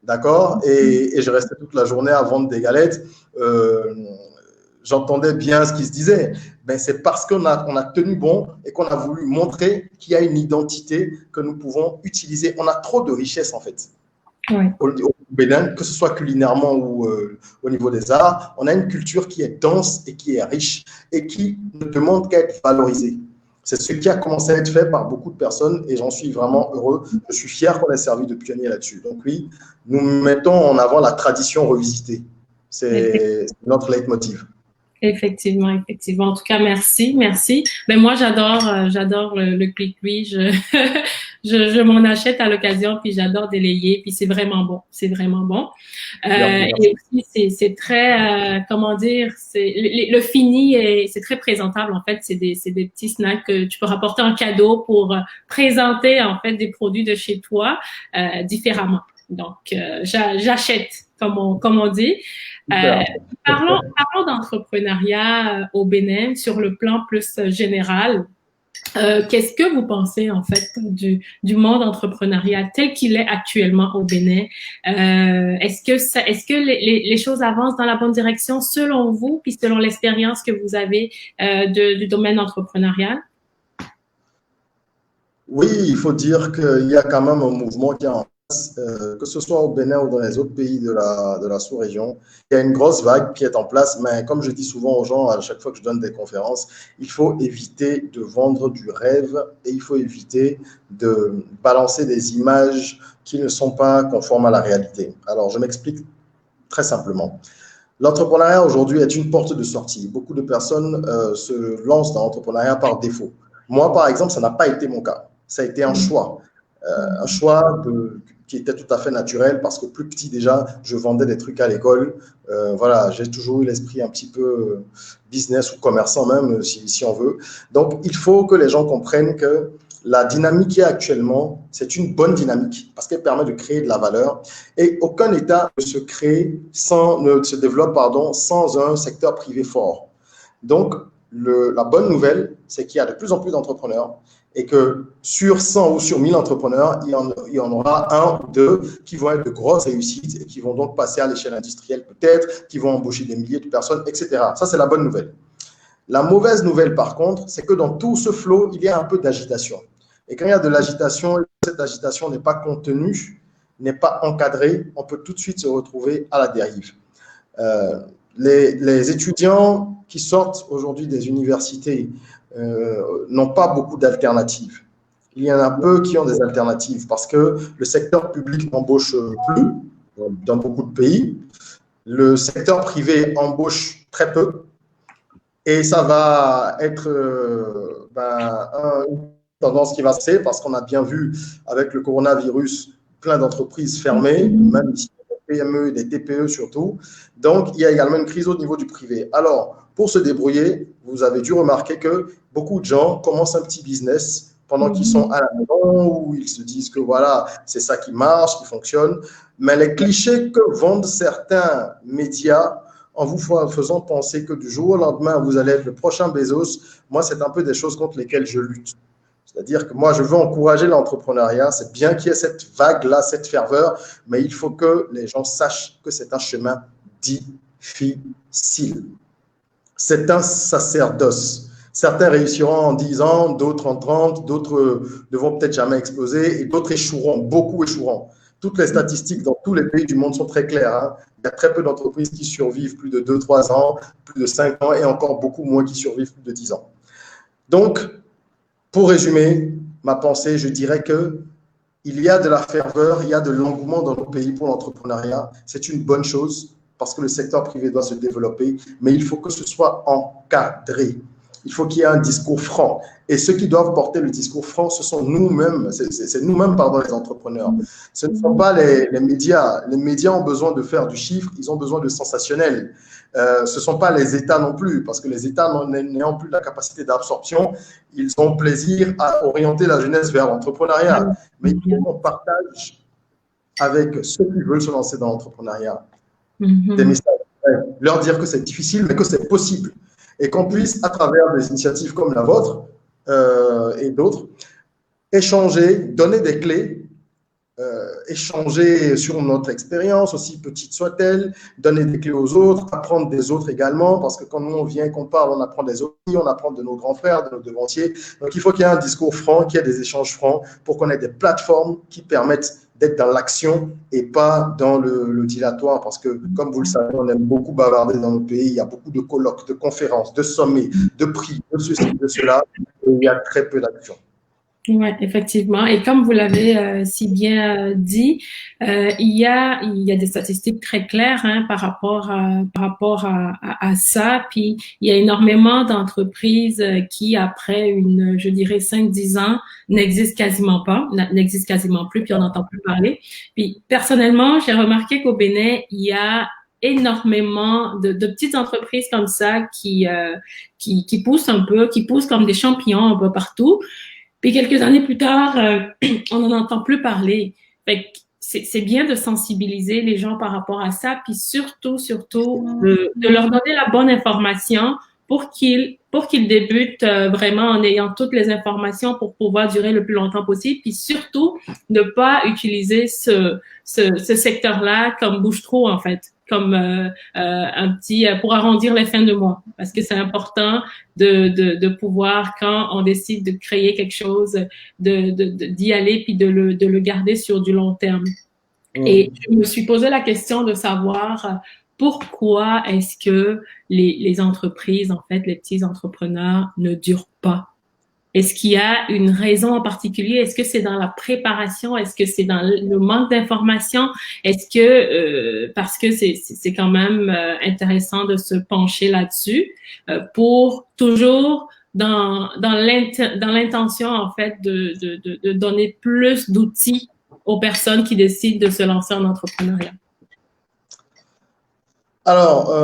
d'accord, et je restais toute la journée à vendre des galettes. J'entendais bien ce qui se disait. Ben, c'est parce qu'on a tenu bon et qu'on a voulu montrer qu'il y a une identité que nous pouvons utiliser. On a trop de richesses, en fait. Oui. Au Bénin, que ce soit culinairement ou au niveau des arts, on a une culture qui est dense et qui est riche et qui ne demande qu'à être valorisée. C'est ce qui a commencé à être fait par beaucoup de personnes et j'en suis vraiment heureux. Je suis fier qu'on ait servi de pionnier là-dessus. Donc oui, nous mettons en avant la tradition revisitée. C'est notre leitmotiv. Effectivement. En tout cas, merci. Ben moi, j'adore le clic-lui. Je m'en achète à l'occasion, puis j'adore délayer, puis c'est vraiment bon. Et aussi, c'est très, comment dire, le fini c'est très présentable. En fait, c'est des petits snacks que tu peux rapporter en cadeau pour présenter en fait des produits de chez toi différemment. Donc, j'achète, comme on dit. Parlons d'entrepreneuriat au Bénin sur le plan plus général. Qu'est-ce que vous pensez en fait du monde entrepreneurial tel qu'il est actuellement au Bénin? Est-ce que les choses avancent dans la bonne direction selon vous, puis selon l'expérience que vous avez du domaine entrepreneurial? Oui, il faut dire qu'il y a quand même un mouvement qui est en place, que ce soit au Bénin ou dans les autres pays de la sous-région. Il y a une grosse vague qui est en place, mais comme je dis souvent aux gens à chaque fois que je donne des conférences, il faut éviter de vendre du rêve et il faut éviter de balancer des images qui ne sont pas conformes à la réalité. Alors, je m'explique très simplement. L'entrepreneuriat aujourd'hui est une porte de sortie. Beaucoup de personnes se lancent dans l'entrepreneuriat par défaut. Moi, par exemple, ça n'a pas été mon cas. Ça a été un choix qui était tout à fait naturel parce que plus petit déjà, je vendais des trucs à l'école. Voilà, j'ai toujours eu l'esprit un petit peu business ou commerçant même, si on veut. Donc, il faut que les gens comprennent que la dynamique qu'il y a actuellement, c'est une bonne dynamique parce qu'elle permet de créer de la valeur et aucun État ne se développe sans un secteur privé fort. Donc, la bonne nouvelle, c'est qu'il y a de plus en plus d'entrepreneurs et que sur 100 ou sur 1000 entrepreneurs, il y en aura un ou deux qui vont être de grosses réussites et qui vont donc passer à l'échelle industrielle peut-être, qui vont embaucher des milliers de personnes, etc. Ça, c'est la bonne nouvelle. La mauvaise nouvelle, par contre, c'est que dans tout ce flot, il y a un peu d'agitation. Et quand il y a de l'agitation, cette agitation n'est pas contenue, n'est pas encadrée, on peut tout de suite se retrouver à la dérive. Les étudiants qui sortent aujourd'hui des universités n'ont pas beaucoup d'alternatives. Il y en a peu qui ont des alternatives parce que le secteur public n'embauche plus dans beaucoup de pays. Le secteur privé embauche très peu. Et ça va être une tendance qui va se passer parce qu'on a bien vu avec le coronavirus plein d'entreprises fermées, même ici des PME, des TPE surtout. Donc, il y a également une crise au niveau du privé. Alors, pour se débrouiller, vous avez dû remarquer que beaucoup de gens commencent un petit business pendant qu'ils sont à la maison où ils se disent que voilà, c'est ça qui marche, qui fonctionne. Mais les clichés que vendent certains médias en vous faisant penser que du jour au lendemain, vous allez être le prochain Bezos, moi, c'est un peu des choses contre lesquelles je lutte. C'est-à-dire que moi, je veux encourager l'entrepreneuriat. C'est bien qu'il y ait cette vague-là, cette ferveur, mais il faut que les gens sachent que c'est un chemin difficile. C'est un sacerdoce. Certains réussiront en 10 ans, d'autres en 30, d'autres ne vont peut-être jamais exploser et d'autres échoueront, beaucoup échoueront. Toutes les statistiques dans tous les pays du monde sont très claires. Hein. Il y a très peu d'entreprises qui survivent plus de 2-3 ans, plus de 5 ans et encore beaucoup moins qui survivent plus de 10 ans. Donc, pour résumer ma pensée, je dirais qu'il y a de la ferveur, il y a de l'engouement dans nos pays pour l'entrepreneuriat. C'est une bonne chose parce que le secteur privé doit se développer, mais il faut que ce soit encadré. Il faut qu'il y ait un discours franc. Et ceux qui doivent porter le discours franc, ce sont nous-mêmes, c'est nous-mêmes, les entrepreneurs. Ce ne sont pas les médias. Les médias ont besoin de faire du chiffre, ils ont besoin de sensationnel. Ce ne sont pas les États non plus, parce que les États n'ayant plus la capacité d'absorption, ils ont plaisir à orienter la jeunesse vers l'entrepreneuriat. Mais il faut qu'on partage avec ceux qui veulent se lancer dans l'entrepreneuriat des messages, leur dire que c'est difficile, mais que c'est possible. Et qu'on puisse, à travers des initiatives comme la vôtre et d'autres, échanger, donner des clés, échanger sur notre expérience, aussi petite soit-elle, donner des clés aux autres, apprendre des autres également, parce que quand nous on vient, qu'on parle, on apprend des autres, on apprend de nos grands frères, de nos devanciers. Donc il faut qu'il y ait un discours franc, qu'il y ait des échanges francs, pour qu'on ait des plateformes qui permettent d'être dans l'action et pas dans le dilatoire, parce que, comme vous le savez, on aime beaucoup bavarder dans nos pays, il y a beaucoup de colloques, de conférences, de sommets, de prix, de ceci, de cela, et il y a très peu d'action. Oui, effectivement. Et comme vous l'avez si bien dit, il y a des statistiques très claires par rapport à ça. Puis il y a énormément d'entreprises qui, après je dirais 5-10 ans, n'existent quasiment plus, puis on n'entend plus parler. Puis personnellement, j'ai remarqué qu'au Bénin, il y a énormément de petites entreprises comme ça qui poussent un peu, qui poussent comme des champignons un peu partout. Puis quelques années plus tard, on n'en entend plus parler. Fait que c'est bien de sensibiliser les gens par rapport à ça, puis surtout de leur donner la bonne information pour qu'ils débutent vraiment en ayant toutes les informations pour pouvoir durer le plus longtemps possible, puis surtout ne pas utiliser ce secteur-là comme bouche-trou en fait, comme un petit pour arrondir les fins de mois, parce que c'est important de pouvoir, quand on décide de créer quelque chose, d'y aller puis de le garder sur du long terme. Et je me suis posé la question de savoir pourquoi est-ce que les entreprises, en fait, les petits entrepreneurs ne durent pas. Est-ce qu'il y a une raison en particulier? Est-ce que c'est dans la préparation? Est-ce que c'est dans le manque d'information? Est-ce que, parce que c'est quand même intéressant de se pencher là-dessus pour toujours dans l'intention, en fait, de donner plus d'outils aux personnes qui décident de se lancer en entrepreneuriat? Alors,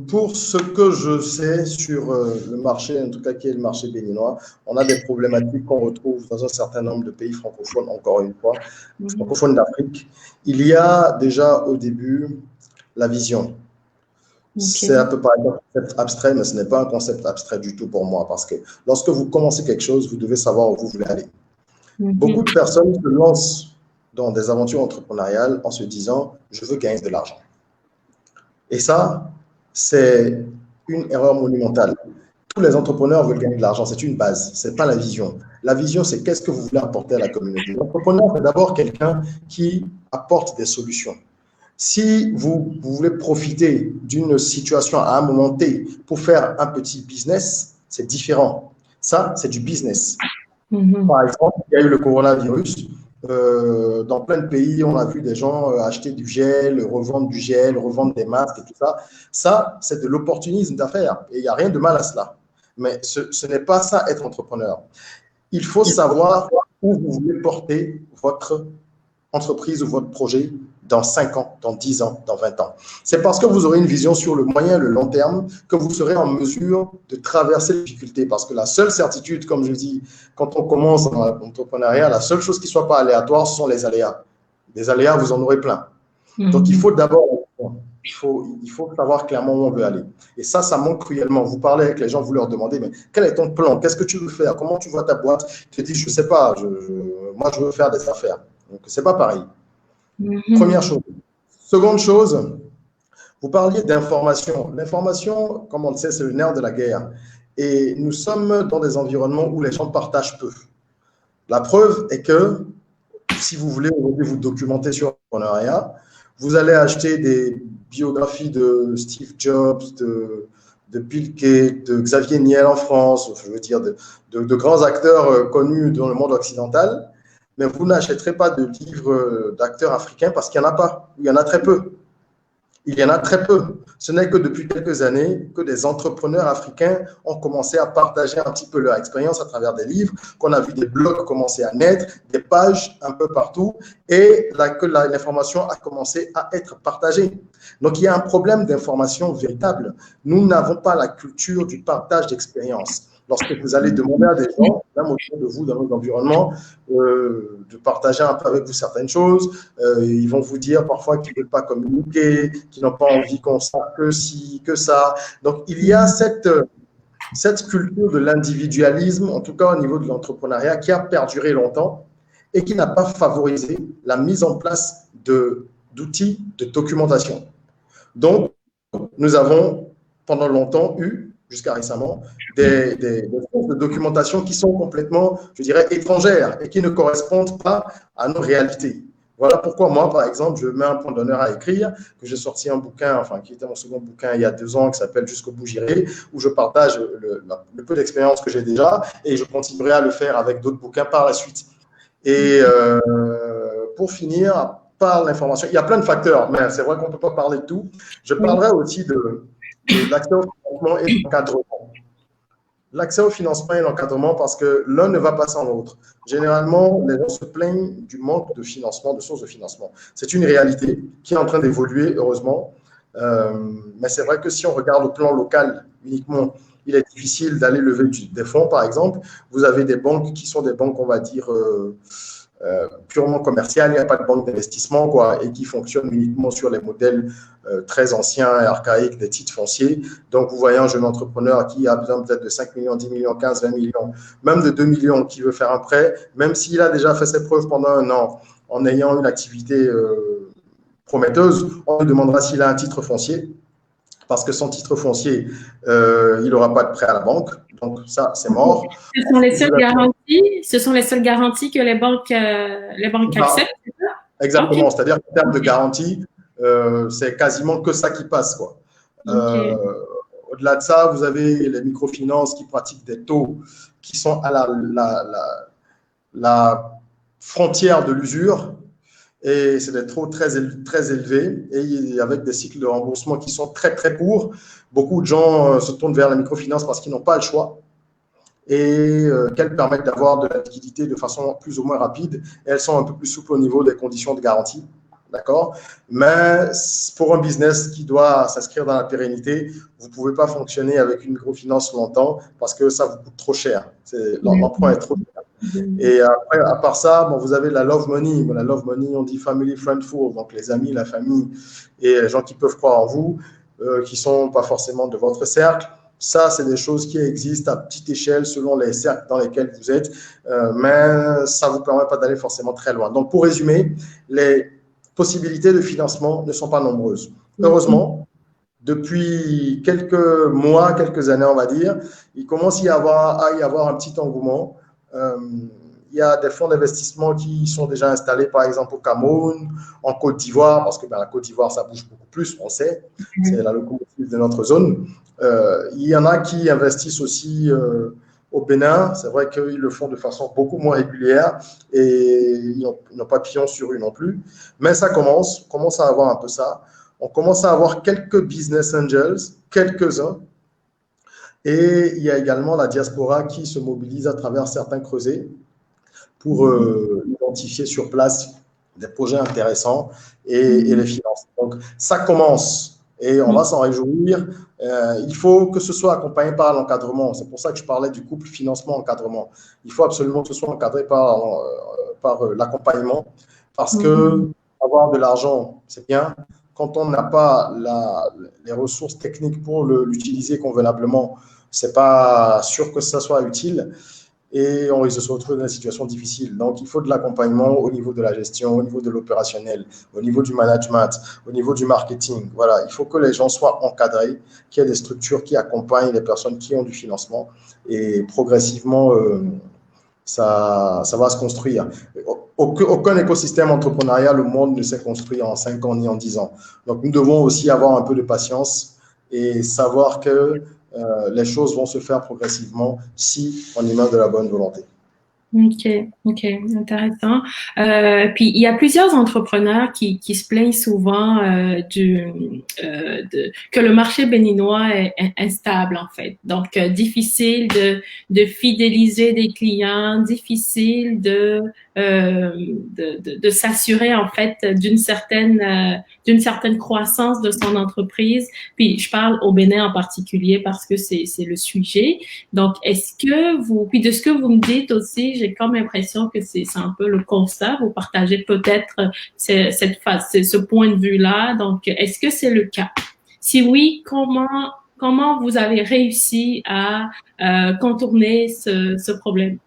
pour ce que je sais sur le marché, en tout cas qui est le marché béninois, on a des problématiques qu'on retrouve dans un certain nombre de pays francophones, encore une fois, francophones d'Afrique. Il y a déjà au début la vision. C'est à peu près un concept abstrait, mais ce n'est pas un concept abstrait du tout pour moi, parce que lorsque vous commencez quelque chose, vous devez savoir où vous voulez aller. Beaucoup de personnes se lancent dans des aventures entrepreneuriales en se disant « je veux gagner de l'argent ». Et ça, c'est une erreur monumentale. Tous les entrepreneurs veulent gagner de l'argent, c'est une base, ce n'est pas la vision. La vision, c'est qu'est-ce que vous voulez apporter à la communauté. L'entrepreneur, c'est d'abord quelqu'un qui apporte des solutions. Si vous voulez profiter d'une situation à un moment T pour faire un petit business, c'est différent. Ça, c'est du business. Par exemple, il y a eu le coronavirus. Dans plein de pays, on a vu des gens acheter du gel, revendre des masques et tout ça. Ça, c'est de l'opportunisme d'affaires et il n'y a rien de mal à cela. Mais ce n'est pas ça être entrepreneur. Il faut savoir où vous voulez porter votre entreprise ou votre projet dans 5 ans, dans 10 ans, dans 20 ans. C'est parce que vous aurez une vision sur le moyen et le long terme que vous serez en mesure de traverser les difficultés. Parce que la seule certitude, comme je dis, quand on commence dans l'entrepreneuriat, la seule chose qui ne soit pas aléatoire, ce sont les aléas. Les aléas, vous en aurez plein. Donc, il faut d'abord, il faut savoir clairement où on veut aller. Et ça manque cruellement. Vous parlez avec les gens, vous leur demandez, mais quel est ton plan? Qu'est-ce que tu veux faire? Comment tu vois ta boîte? Tu te dis, je ne sais pas, moi, je veux faire des affaires. Donc, ce n'est pas pareil. Première chose. Seconde chose, vous parliez d'information. L'information, comme on le sait, c'est le nerf de la guerre. Et nous sommes dans des environnements où les gens partagent peu. La preuve est que si vous voulez aujourd'hui vous documenter sur l'entrepreneuriat, vous allez acheter des biographies de Steve Jobs, de Bill Gates, de Xavier Niel en France, je veux dire de grands acteurs connus dans le monde occidental. Mais vous n'achèterez pas de livres d'acteurs africains parce qu'il n'y en a pas. Il y en a très peu. Il y en a très peu. Ce n'est que depuis quelques années que des entrepreneurs africains ont commencé à partager un petit peu leur expérience à travers des livres, qu'on a vu des blogs commencer à naître, des pages un peu partout, et que l'information a commencé à être partagée. Donc, il y a un problème d'information véritable. Nous n'avons pas la culture du partage d'expérience. Lorsque vous allez demander à des gens, même autour de vous, dans notre environnement, de partager un peu avec vous certaines choses, ils vont vous dire parfois qu'ils ne veulent pas communiquer, qu'ils n'ont pas envie qu'on sache que ci, que ça. Donc, il y a cette culture de l'individualisme, en tout cas au niveau de l'entrepreneuriat, qui a perduré longtemps et qui n'a pas favorisé la mise en place d'outils de documentation. Donc, nous avons pendant longtemps eu, jusqu'à récemment, des sources de documentation qui sont complètement, je dirais, étrangères et qui ne correspondent pas à nos réalités. Voilà pourquoi moi, par exemple, je mets un point d'honneur à écrire, que j'ai sorti un bouquin, enfin, qui était mon second bouquin il y a 2 ans, qui s'appelle Jusqu'au bout j'irai, où je partage le peu d'expérience que j'ai déjà et je continuerai à le faire avec d'autres bouquins par la suite. Et pour finir, par l'information, il y a plein de facteurs, mais c'est vrai qu'on ne peut pas parler de tout. Je parlerai aussi de l'accès au financement et l'encadrement. L'accès au financement et l'encadrement, parce que l'un ne va pas sans l'autre. Généralement, les gens se plaignent du manque de financement, de sources de financement. C'est une réalité qui est en train d'évoluer, heureusement. Mais c'est vrai que si on regarde au plan local uniquement, il est difficile d'aller lever des fonds, par exemple. Vous avez des banques qui sont des banques, on va dire, purement commerciales, il n'y a pas de banque d'investissement, quoi, et qui fonctionnent uniquement sur les modèles très anciens et archaïques des titres fonciers. Donc, vous voyez un jeune entrepreneur qui a besoin peut-être de 5 millions, 10 millions, 15, 20 millions, même de 2 millions, qui veut faire un prêt, même s'il a déjà fait ses preuves pendant 1 an en ayant une activité prometteuse, on lui demandera s'il a un titre foncier, parce que sans titre foncier, il n'aura pas de prêt à la banque. Donc, ça, c'est mort. Ce sont les seules garanties que les banques acceptent, c'est ça? Exactement. Okay. C'est-à-dire qu'en termes de garantie, c'est quasiment que ça qui passe, quoi. Okay. Au-delà de ça, vous avez les microfinances qui pratiquent des taux qui sont à la frontière de l'usure. Et c'est des taux très élevés et avec des cycles de remboursement qui sont très, très courts. Beaucoup de gens se tournent vers la microfinance parce qu'ils n'ont pas le choix et qu'elles permettent d'avoir de la liquidité de façon plus ou moins rapide. Et elles sont un peu plus souples au niveau des conditions de garantie. d'accord? Mais pour un business qui doit s'inscrire dans la pérennité, vous ne pouvez pas fonctionner avec une microfinance longtemps parce que ça vous coûte trop cher. L'emprunt est trop cher. Et après, à part ça, bon, vous avez la love money. Bon, la love money, on dit family, friend, four. Donc, les amis, la famille et les gens qui peuvent croire en vous, qui ne sont pas forcément de votre cercle. Ça, c'est des choses qui existent à petite échelle selon les cercles dans lesquels vous êtes, mais ça ne vous permet pas d'aller forcément très loin. Donc, pour résumer, les possibilités de financement ne sont pas nombreuses. Heureusement, depuis quelques mois, quelques années, on va dire, il commence à y avoir un petit engouement. Il y a des fonds d'investissement qui sont déjà installés, par exemple, au Cameroun, en Côte d'Ivoire, parce que la Côte d'Ivoire, ça bouge beaucoup plus, on sait, c'est la locomotive de notre zone. Il y en a qui investissent aussi au Bénin. C'est vrai qu'ils le font de façon beaucoup moins régulière et ils n'ont pas pignon sur rue non plus. Mais ça on commence à avoir un peu ça. On commence à avoir quelques business angels, quelques-uns. Et il y a également la diaspora qui se mobilise à travers certains creusets pour identifier sur place des projets intéressants et les financer. Donc, ça commence et on va s'en réjouir. Il faut que ce soit accompagné par l'encadrement. C'est pour ça que je parlais du couple financement-encadrement. Il faut absolument que ce soit encadré par l'accompagnement parce que avoir de l'argent, c'est bien. Quand on n'a pas les ressources techniques pour l'utiliser convenablement, ce n'est pas sûr que ça soit utile et on risque de se retrouver dans une situation difficile. Donc, il faut de l'accompagnement au niveau de la gestion, au niveau de l'opérationnel, au niveau du management, au niveau du marketing. Voilà, il faut que les gens soient encadrés, qu'il y ait des structures qui accompagnent les personnes qui ont du financement et progressivement, ça va se construire. Aucun écosystème entrepreneurial au monde ne s'est construit en 5 ans ni en 10 ans. Donc, nous devons aussi avoir un peu de patience et savoir que les choses vont se faire progressivement si on y met de la bonne volonté. Ok, intéressant. Puis il y a plusieurs entrepreneurs qui se plaignent souvent que le marché béninois est instable en fait. Donc difficile de fidéliser des clients, difficile de s'assurer en fait d'une certaine croissance de son entreprise. Puis je parle au Bénin en particulier parce que c'est le sujet. Donc est-ce que puis de ce que vous me dites aussi, j'ai comme l'impression que c'est un peu le constat. Vous partagez peut-être ce point de vue-là. Donc, est-ce que c'est le cas? Si oui, comment vous avez réussi à contourner ce problème?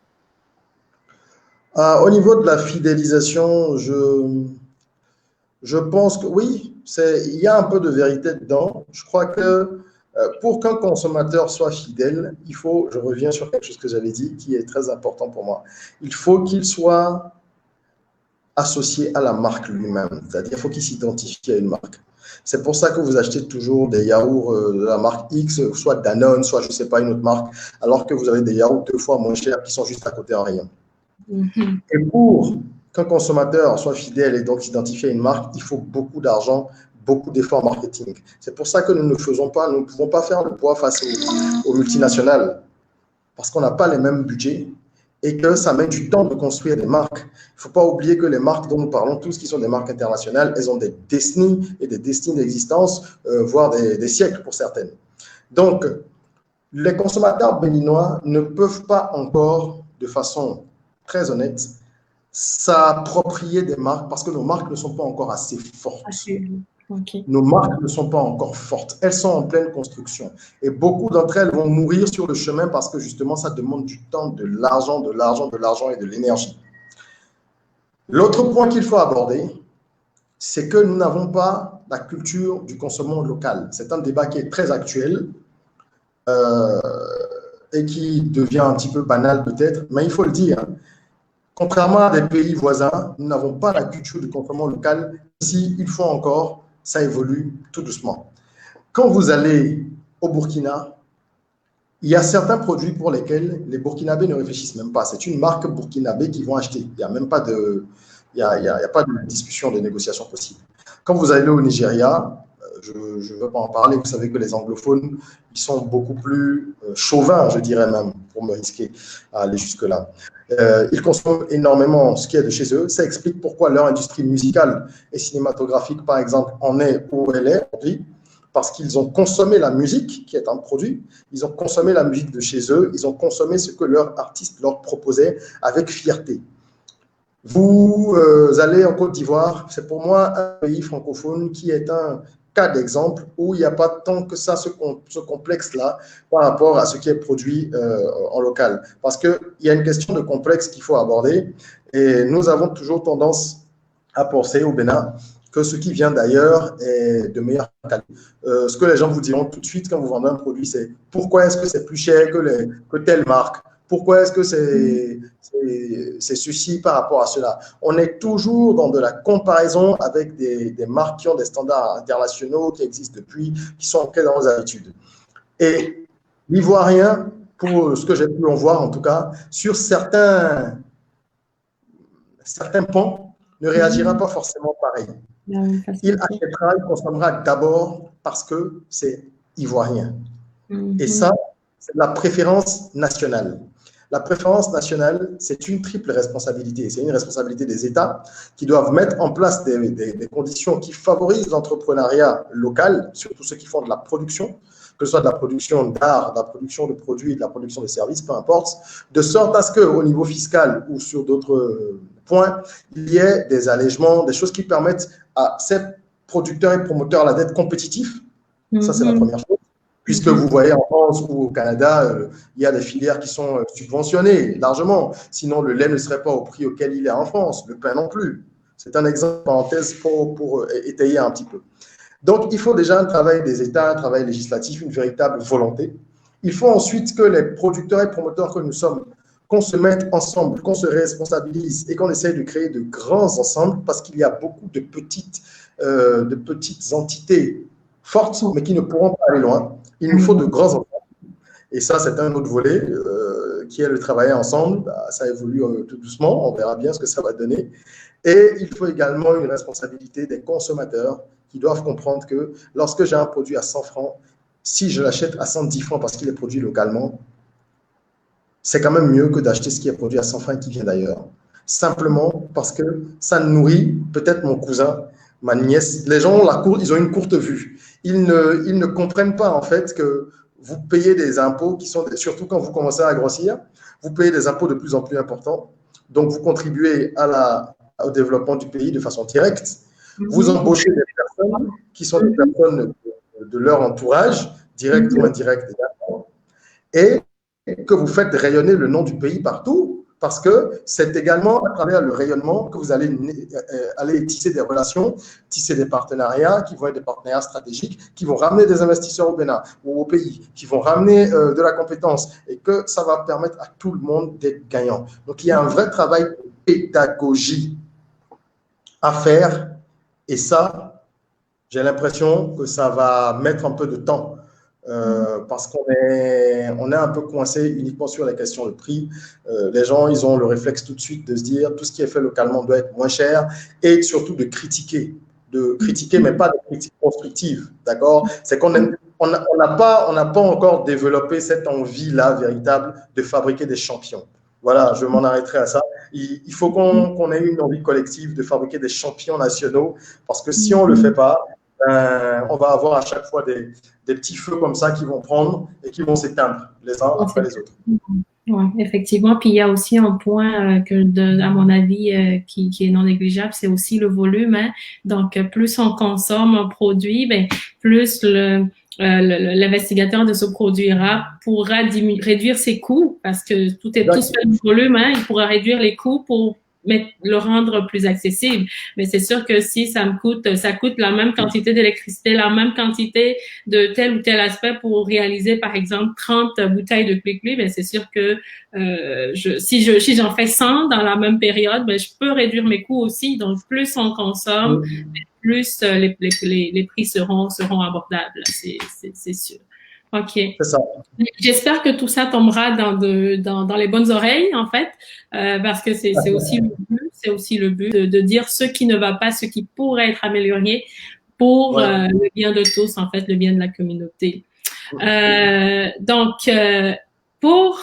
Au niveau de la fidélisation, je pense que oui, il y a un peu de vérité dedans. Je crois que pour qu'un consommateur soit fidèle, je reviens sur quelque chose que j'avais dit, qui est très important pour moi, il faut qu'il soit associé à la marque lui-même, c'est-à-dire il faut qu'il s'identifie à une marque. C'est pour ça que vous achetez toujours des yaourts de la marque X, soit Danone, soit je ne sais pas, une autre marque, alors que vous avez des yaourts 2 fois moins chers qui sont juste à côté en rayon. Et pour qu'un consommateur soit fidèle et donc s'identifie à une marque, il faut beaucoup d'argent, beaucoup d'efforts marketing. C'est pour ça que nous ne pouvons pas faire le poids face aux multinationales, parce qu'on n'a pas les mêmes budgets et que ça met du temps de construire des marques. Il ne faut pas oublier que les marques dont nous parlons tous, qui sont des marques internationales, elles ont des décennies et des décennies d'existence, voire des siècles pour certaines. Donc, les consommateurs béninois ne peuvent pas encore, de façon très honnête, s'approprier des marques parce que nos marques ne sont pas encore assez fortes. Okay. Nos marques ne sont pas encore fortes. Elles sont en pleine construction. Et beaucoup d'entre elles vont mourir sur le chemin parce que justement, ça demande du temps, de l'argent et de l'énergie. L'autre point qu'il faut aborder, c'est que nous n'avons pas la culture du consommation local. C'est un débat qui est très actuel et qui devient un petit peu banal peut-être, mais il faut le dire. Contrairement à des pays voisins, nous n'avons pas la culture du consommation local. Ici, il faut encore, ça évolue tout doucement. Quand vous allez au Burkina, il y a certains produits pour lesquels les Burkinabés ne réfléchissent même pas. C'est une marque burkinabé qu'ils vont acheter. Il n'y a même pas de, il y a pas de discussion, de négociation possible. Quand vous allez au Nigeria, je ne veux pas en parler, vous savez que les anglophones, ils sont beaucoup plus chauvins, je dirais même. pour me risquer à aller jusque-là. Ils consomment énormément ce qui est de chez eux. Ça explique pourquoi leur industrie musicale et cinématographique, par exemple, en est où elle est aujourd'hui, parce qu'ils ont consommé la musique qui est un produit, ils ont consommé la musique de chez eux, ils ont consommé ce que leur artiste leur proposait avec fierté. Vous allez en Côte d'Ivoire, c'est pour moi un pays francophone qui est un cas d'exemple où il n'y a pas tant que ça ce complexe-là par rapport à ce qui est produit en local. Parce qu'il y a une question de complexe qu'il faut aborder et nous avons toujours tendance à penser au Bénin que ce qui vient d'ailleurs est de meilleure qualité. Ce que les gens vous diront tout de suite quand vous vendez un produit, c'est pourquoi est-ce que c'est plus cher que telle marque? Pourquoi est-ce que c'est ceci par rapport à cela? On est toujours dans de la comparaison avec des marques qui ont des standards internationaux qui existent depuis, qui sont ancrés dans nos habitudes. Et l'Ivoirien, pour ce que j'ai pu en voir en tout cas, sur certains pans, ne réagira pas forcément pareil. Il achètera, il consommera d'abord parce que c'est ivoirien. Et ça, c'est la préférence nationale. La préférence nationale, c'est une triple responsabilité. C'est une responsabilité des États qui doivent mettre en place des conditions qui favorisent l'entrepreneuriat local, surtout ceux qui font de la production, que ce soit de la production d'art, de la production de produits, de la production de services, peu importe, de sorte à ce qu'au niveau fiscal ou sur d'autres points, il y ait des allègements, des choses qui permettent à ces producteurs et promoteurs d'être compétitifs. Ça, c'est la première chose. Puisque vous voyez en France ou au Canada, il y a des filières qui sont subventionnées largement. Sinon, le lait ne serait pas au prix auquel il est en France, le pain non plus. C'est un exemple, parenthèse, pour étayer un petit peu. Donc, il faut déjà un travail des États, un travail législatif, une véritable volonté. Il faut ensuite que les producteurs et promoteurs que nous sommes, qu'on se mette ensemble, qu'on se responsabilise et qu'on essaye de créer de grands ensembles parce qu'il y a beaucoup de petites entités fortes, mais qui ne pourront pas aller loin. Il nous faut de grands ensembles. Et ça, c'est un autre volet qui est le travailler ensemble. Ça évolue tout doucement. On verra bien ce que ça va donner. Et il faut également une responsabilité des consommateurs qui doivent comprendre que lorsque j'ai un produit à 100 francs, si je l'achète à 110 francs parce qu'il est produit localement, c'est quand même mieux que d'acheter ce qui est produit à 100 francs et qui vient d'ailleurs. Simplement parce que ça nourrit peut-être mon cousin, ma nièce. Les gens ils ont une courte vue. Ils ne comprennent pas en fait que vous payez des impôts qui sont, surtout quand vous commencez à grossir, vous payez des impôts de plus en plus importants. Donc, vous contribuez au développement du pays de façon directe. Vous embauchez des personnes qui sont des personnes de leur entourage, direct ou indirect également, et que vous faites rayonner le nom du pays partout, parce que c'est également à travers le rayonnement que vous allez tisser des relations, tisser des partenariats qui vont être des partenariats stratégiques, qui vont ramener des investisseurs au Bénin ou au pays, qui vont ramener de la compétence et que ça va permettre à tout le monde d'être gagnant. Donc, il y a un vrai travail de pédagogie à faire et ça, j'ai l'impression que ça va mettre un peu de temps. Parce qu'on est un peu coincé uniquement sur la question de prix. Les gens, ils ont le réflexe tout de suite de se dire tout ce qui est fait localement doit être moins cher et surtout de critiquer, mais pas de critiques constructives, d'accord? C'est qu'on n'a pas encore développé cette envie-là véritable de fabriquer des champions. Voilà, je m'en arrêterai à ça. Il faut qu'on ait une envie collective de fabriquer des champions nationaux parce que si on ne le fait pas, on va avoir à chaque fois des petits feux comme ça qui vont prendre et qui vont s'éteindre les uns après les autres. Oui, effectivement. Puis il y a aussi un point à mon avis, qui est non négligeable, c'est aussi le volume. Hein. Donc, plus on consomme un produit, ben, plus l'investigateur de ce produit-là pourra réduire ses coûts parce que tout fait du volume. Hein. Il pourra réduire les coûts pour le rendre plus accessible. Mais c'est sûr que si ça coûte la même quantité d'électricité, la même quantité de tel ou tel aspect pour réaliser, par exemple, 30 bouteilles de Quickly, ben c'est sûr que si j'en fais 100 dans la même période, ben je peux réduire mes coûts aussi. Donc, plus on consomme, plus les prix seront abordables. C'est sûr. OK. C'est ça. J'espère que tout ça tombera dans les bonnes oreilles, en fait, parce que c'est aussi le but de dire ce qui ne va pas, ce qui pourrait être amélioré pour le bien de tous, en fait, le bien de la communauté. Donc, pour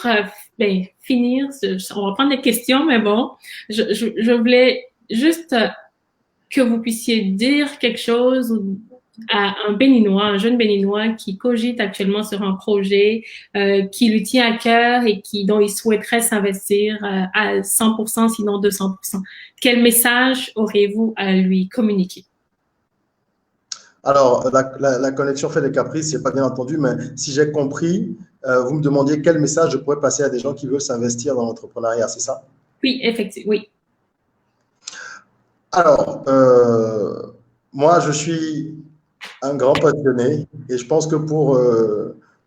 finir, on va prendre les questions, mais bon, je voulais juste que vous puissiez dire quelque chose à un Béninois, un jeune Béninois qui cogite actuellement sur un projet qui lui tient à cœur et dont il souhaiterait s'investir à 100%, sinon 200%. Quel message aurez-vous à lui communiquer? Alors, la connexion fait des caprices, c'est pas bien entendu, mais si j'ai compris, vous me demandiez quel message je pourrais passer à des gens qui veulent s'investir dans l'entrepreneuriat, c'est ça? Oui, effectivement, oui. Alors, moi, je suis un grand passionné et je pense que pour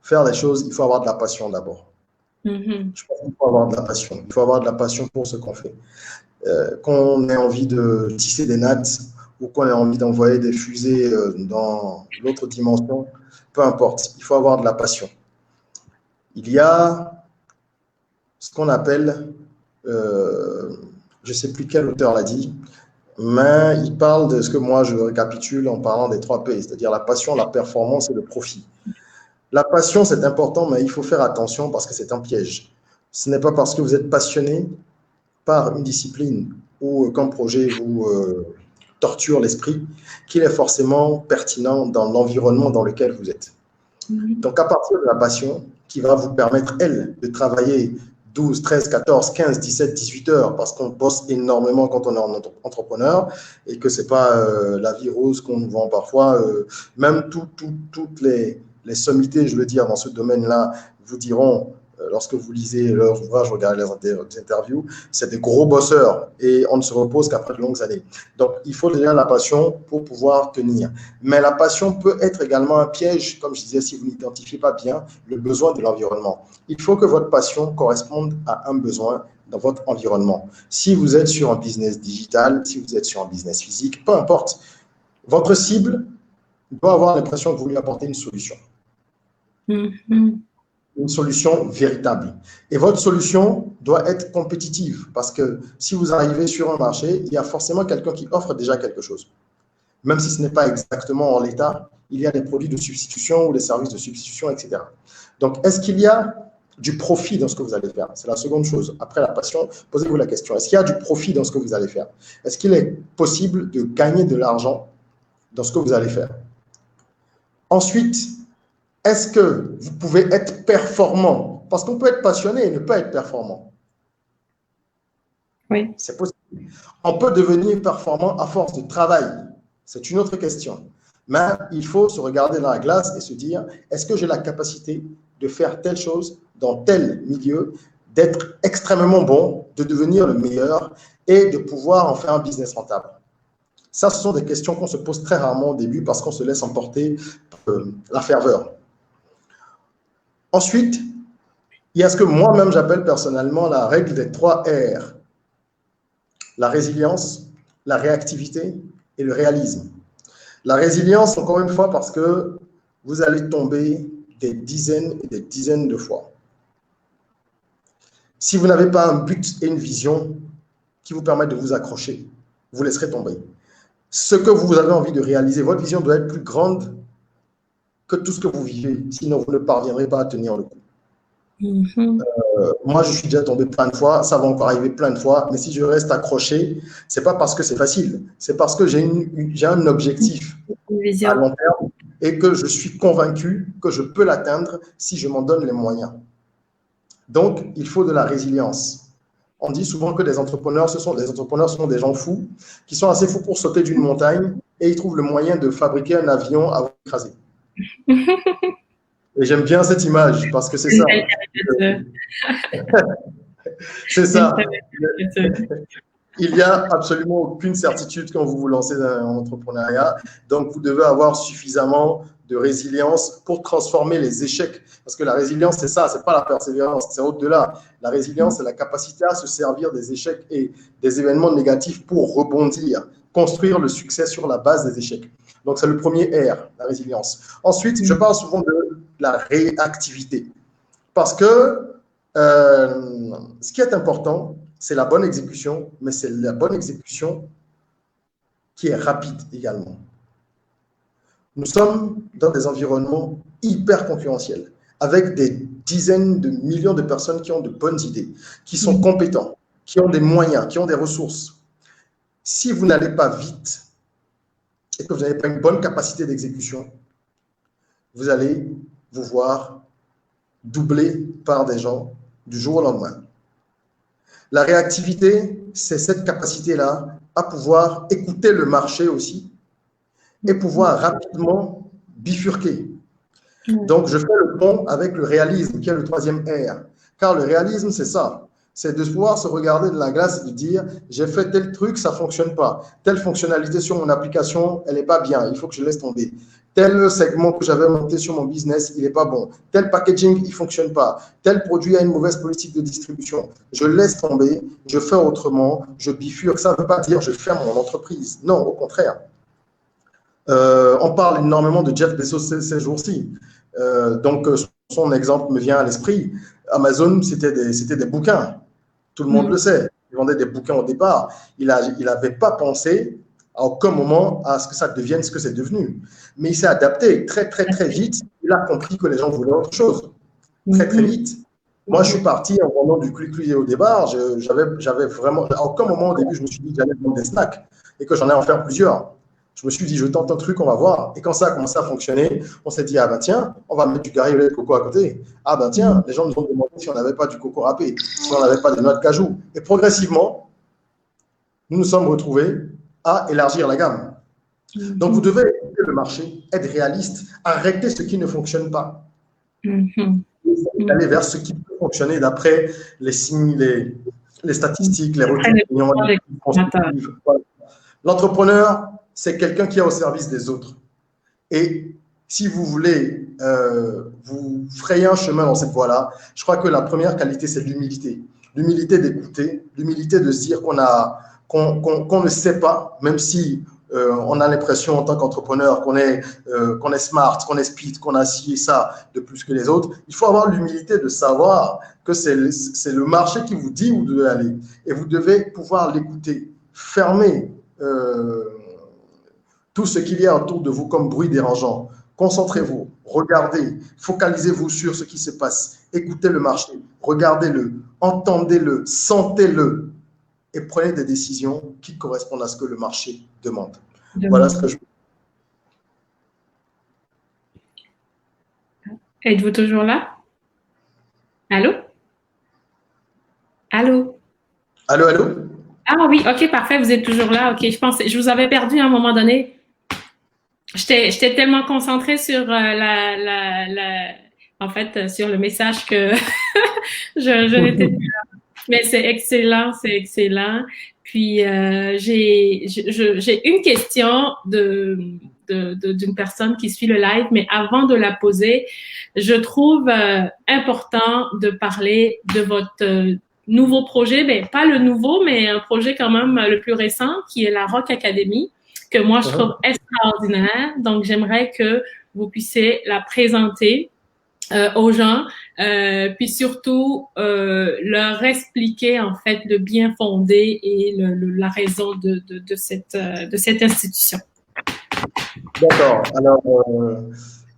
faire les choses, il faut avoir de la passion d'abord. Mm-hmm. Je pense qu'il faut avoir de la passion. Il faut avoir de la passion pour ce qu'on fait. Qu'on ait envie de tisser des nattes ou qu'on ait envie d'envoyer des fusées dans l'autre dimension, peu importe, il faut avoir de la passion. Il y a ce qu'on appelle, je ne sais plus quel auteur l'a dit, mais il parle de ce que moi je récapitule en parlant des 3 P, c'est-à-dire la passion, la performance et le profit. La passion, c'est important, mais il faut faire attention parce que c'est un piège. Ce n'est pas parce que vous êtes passionné par une discipline ou qu'un projet vous torture l'esprit qu'il est forcément pertinent dans l'environnement dans lequel vous êtes. Donc, à partir de la passion qui va vous permettre, elle, de travailler 12, 13, 14, 15, 17, 18 heures parce qu'on bosse énormément quand on est entrepreneur et que ce n'est pas la vie rose qu'on nous vend parfois. Même toutes les sommités, je veux dire, dans ce domaine-là, vous diront, lorsque vous lisez leurs ouvrages, regardez les interviews, c'est des gros bosseurs et on ne se repose qu'après de longues années. Donc, il faut déjà la passion pour pouvoir tenir. Mais la passion peut être également un piège, comme je disais, si vous n'identifiez pas bien le besoin de l'environnement. Il faut que votre passion corresponde à un besoin dans votre environnement. Si vous êtes sur un business digital, si vous êtes sur un business physique, peu importe, votre cible doit avoir l'impression que vous lui apportez une solution. Mm-hmm. Une solution véritable. Et votre solution doit être compétitive parce que si vous arrivez sur un marché, il y a forcément quelqu'un qui offre déjà quelque chose. Même si ce n'est pas exactement en l'état, il y a des produits de substitution ou des services de substitution, etc. Donc, est-ce qu'il y a du profit dans ce que vous allez faire? C'est la seconde chose. Après la passion, posez-vous la question. Est-ce qu'il y a du profit dans ce que vous allez faire? Est-ce qu'il est possible de gagner de l'argent dans ce que vous allez faire? Ensuite, est-ce que vous pouvez être performant? Parce qu'on peut être passionné et ne pas être performant. Oui. C'est possible. On peut devenir performant à force de travail. C'est une autre question. Mais il faut se regarder dans la glace et se dire, est-ce que j'ai la capacité de faire telle chose dans tel milieu, d'être extrêmement bon, de devenir le meilleur et de pouvoir en faire un business rentable? Ça, ce sont des questions qu'on se pose très rarement au début parce qu'on se laisse emporter par la ferveur. Ensuite, il y a ce que moi-même j'appelle personnellement la règle des 3 R. La résilience, la réactivité et le réalisme. La résilience, encore une fois, parce que vous allez tomber des dizaines et des dizaines de fois. Si vous n'avez pas un but et une vision qui vous permettent de vous accrocher, vous laisserez tomber. Ce que vous avez envie de réaliser, votre vision doit être plus grande que tout ce que vous vivez, sinon vous ne parviendrez pas à tenir le coup. Mm-hmm. Moi, je suis déjà tombé plein de fois, ça va encore arriver plein de fois, mais si je reste accroché, c'est pas parce que c'est facile, c'est parce que j'ai un objectif à long terme et que je suis convaincu que je peux l'atteindre si je m'en donne les moyens. Donc, il faut de la résilience. On dit souvent que les entrepreneurs sont des gens fous, qui sont assez fous pour sauter d'une montagne et ils trouvent le moyen de fabriquer un avion avant d'écraser. Et j'aime bien cette image parce que c'est ça. C'est ça. Il n'y a absolument aucune certitude quand vous vous lancez dans l'entrepreneuriat. Donc, vous devez avoir suffisamment de résilience pour transformer les échecs. Parce que la résilience, c'est ça, c'est pas la persévérance, c'est au-delà. La résilience, c'est la capacité à se servir des échecs et des événements négatifs pour rebondir, construire le succès sur la base des échecs. Donc, c'est le premier R, la résilience. Ensuite, je parle souvent de la réactivité. Parce que ce qui est important, c'est la bonne exécution, mais c'est la bonne exécution qui est rapide également. Nous sommes dans des environnements hyper concurrentiels. avec des dizaines de millions de personnes qui ont de bonnes idées, qui sont compétents, qui ont des moyens, qui ont des ressources. Si vous n'allez pas vite et que vous n'avez pas une bonne capacité d'exécution, vous allez vous voir doublé par des gens du jour au lendemain. La réactivité, c'est cette capacité-là à pouvoir écouter le marché aussi et pouvoir rapidement bifurquer. Donc, je fais le pont avec le réalisme, qui est le troisième R. Car le réalisme, c'est ça. C'est de pouvoir se regarder de la glace et de dire, j'ai fait tel truc, ça ne fonctionne pas. Telle fonctionnalité sur mon application, elle n'est pas bien, il faut que je laisse tomber. Tel segment que j'avais monté sur mon business, il n'est pas bon. Tel packaging, il ne fonctionne pas. Tel produit a une mauvaise politique de distribution. Je laisse tomber, je fais autrement, je bifurque. Ça ne veut pas dire je ferme mon entreprise. Non, au contraire. On parle énormément de Jeff Bezos ces jours-ci. Donc, son exemple me vient à l'esprit. Amazon, c'était des bouquins. Tout le monde le sait. Il vendait des bouquins au départ. Il n'avait pas pensé à aucun moment à ce que ça devienne ce que c'est devenu. Mais il s'est adapté très, très, très vite. Il a compris que les gens voulaient autre chose. Très, très vite. Moi, je suis parti en vendant du cuicui au départ. J'avais vraiment… À aucun moment au début, je me suis dit que j'allais vendre des snacks et que j'en ai en faire plusieurs. Je me suis dit, je tente un truc, on va voir. Et quand ça a commencé à fonctionner, on s'est dit, ah ben tiens, on va mettre du carré au lait de coco à côté. Ah ben tiens, les gens nous ont demandé si on n'avait pas du coco râpé, si on n'avait pas des noix de cajou. Et progressivement, nous nous sommes retrouvés à élargir la gamme. Donc, vous devez écouter le marché, être réaliste, arrêter ce qui ne fonctionne pas. Aller vers ce qui peut fonctionner d'après les signes, les statistiques, les retours. L'entrepreneur, c'est quelqu'un qui est au service des autres. Et si vous voulez vous frayer un chemin dans cette voie-là, je crois que la première qualité, c'est l'humilité. L'humilité d'écouter, l'humilité de se dire qu'on ne sait pas, même si on a l'impression en tant qu'entrepreneur qu'on est smart, qu'on est speed, qu'on a ci et ça de plus que les autres. Il faut avoir l'humilité de savoir que c'est le marché qui vous dit où vous devez aller. Et vous devez pouvoir l'écouter, fermer tout ce qu'il y a autour de vous comme bruit dérangeant. Concentrez-vous, regardez, focalisez-vous sur ce qui se passe, écoutez le marché, regardez-le, entendez-le, sentez-le et prenez des décisions qui correspondent à ce que le marché demande. Voilà ce que je… Êtes-vous toujours là? Allô? Allô? Allô, allô? Ah oui, ok, parfait, vous êtes toujours là. Ok, je vous avais perdu à un moment donné. J'étais tellement concentrée sur en fait, sur le message que je n'étais plus là. Mais c'est excellent, c'est excellent. Puis j'ai une question d'une personne qui suit le live, mais avant de la poser, je trouve important de parler de votre nouveau projet, ben pas le nouveau, mais un projet quand même le plus récent, qui est la Rock Academy, que moi je trouve extraordinaire. Donc j'aimerais que vous puissiez la présenter aux gens, puis surtout leur expliquer en fait le bien fondé et la raison de cette institution. D'accord. Alors,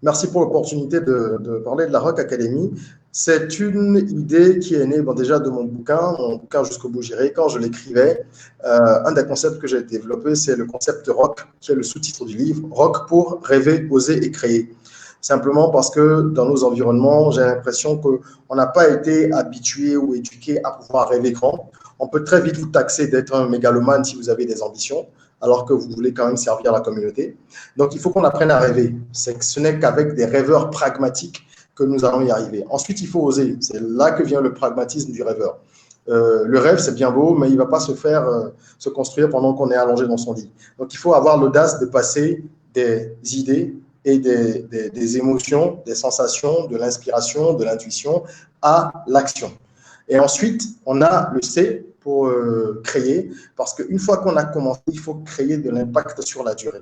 merci pour l'opportunité de parler de la Rock Academy. C'est une idée qui est née déjà de mon bouquin Jusqu'au bout j'irai. Quand je l'écrivais, un des concepts que j'ai développé, c'est le concept Rock, qui est le sous-titre du livre, Rock pour rêver, oser et créer. Simplement parce que dans nos environnements, j'ai l'impression qu'on n'a pas été habitué ou éduqué à pouvoir rêver grand. On peut très vite vous taxer d'être un mégalomane si vous avez des ambitions, alors que vous voulez quand même servir la communauté. Donc, il faut qu'on apprenne à rêver. Ce n'est qu'avec des rêveurs pragmatiques que nous allons y arriver. Ensuite, il faut oser. C'est là que vient le pragmatisme du rêveur. Le rêve, c'est bien beau, mais il ne va pas se construire pendant qu'on est allongé dans son lit. Donc, il faut avoir l'audace de passer des idées et des émotions, des sensations, de l'inspiration, de l'intuition à l'action. Et ensuite, on a le C pour créer, parce qu'une fois qu'on a commencé, il faut créer de l'impact sur la durée.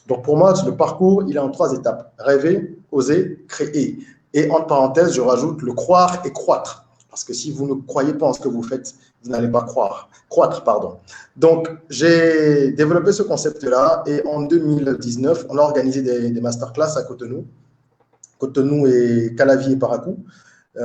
Donc pour moi, le parcours, il est en 3 étapes. Rêver, oser, créer. Et entre parenthèses, je rajoute le croire et croître. Parce que si vous ne croyez pas en ce que vous faites, vous n'allez pas croître, pardon. Donc, j'ai développé ce concept-là et en 2019, on a organisé des masterclass à Cotonou Cotonou et Calavi et Parakou.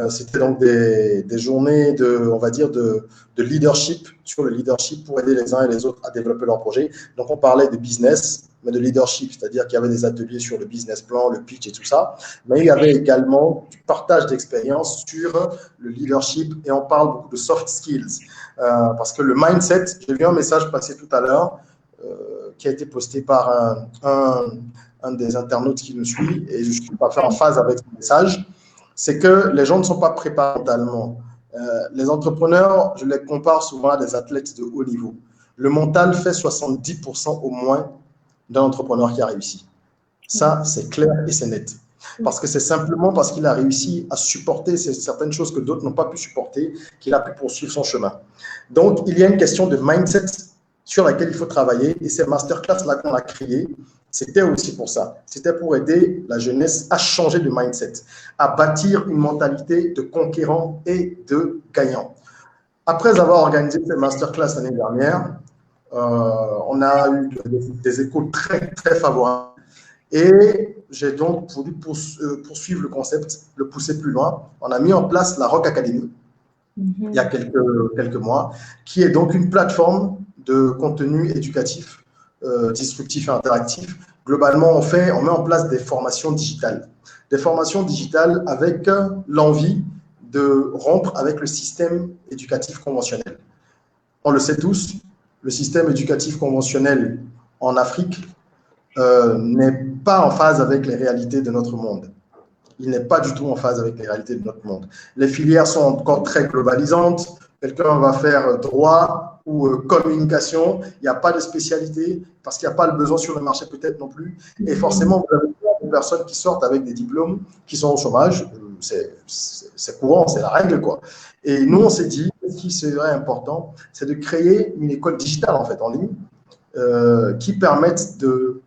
C'était donc des journées on va dire, de leadership, sur le leadership pour aider les uns et les autres à développer leurs projets. Donc, on parlait de business, mais de leadership, c'est-à-dire qu'il y avait des ateliers sur le business plan, le pitch et tout ça. Mais il y avait également du partage d'expérience sur le leadership et on parle beaucoup de soft skills. Parce que le mindset, j'ai vu un message passer tout à l'heure qui a été posté par un des internautes qui nous suit et je ne suis pas fait en phase avec ce message. C'est que les gens ne sont pas préparés mentalement. Les entrepreneurs, je les compare souvent à des athlètes de haut niveau. Le mental fait 70% au moins d'un entrepreneur qui a réussi. Ça, c'est clair et c'est net. Parce que c'est simplement parce qu'il a réussi à supporter certaines choses que d'autres n'ont pas pu supporter qu'il a pu poursuivre son chemin. Donc, il y a une question de mindset sur laquelle il faut travailler et ces masterclass-là qu'on a créées, c'était aussi pour ça. C'était pour aider la jeunesse à changer de mindset, à bâtir une mentalité de conquérant et de gagnant. Après avoir organisé ces masterclass l'année dernière, on a eu des échos très, très favorables. Et j'ai donc voulu poursuivre le concept, le pousser plus loin. On a mis en place la Rock Academy il y a quelques mois, qui est donc une plateforme de contenu éducatif disruptif et interactif. Globalement, on met en place des formations digitales. Des formations digitales avec l'envie de rompre avec le système éducatif conventionnel. On le sait tous, le système éducatif conventionnel en Afrique n'est pas en phase avec les réalités de notre monde. Il n'est pas du tout en phase avec les réalités de notre monde. Les filières sont encore très globalisantes. Quelqu'un va faire droit ou communication, il n'y a pas de spécialité parce qu'il n'y a pas le besoin sur le marché peut-être non plus. Et forcément, vous avez des personnes qui sortent avec des diplômes qui sont au chômage. C'est courant, c'est la règle, quoi. Et nous, on s'est dit, ce qui serait important, c'est de créer une école digitale, en fait, en ligne, qui permette de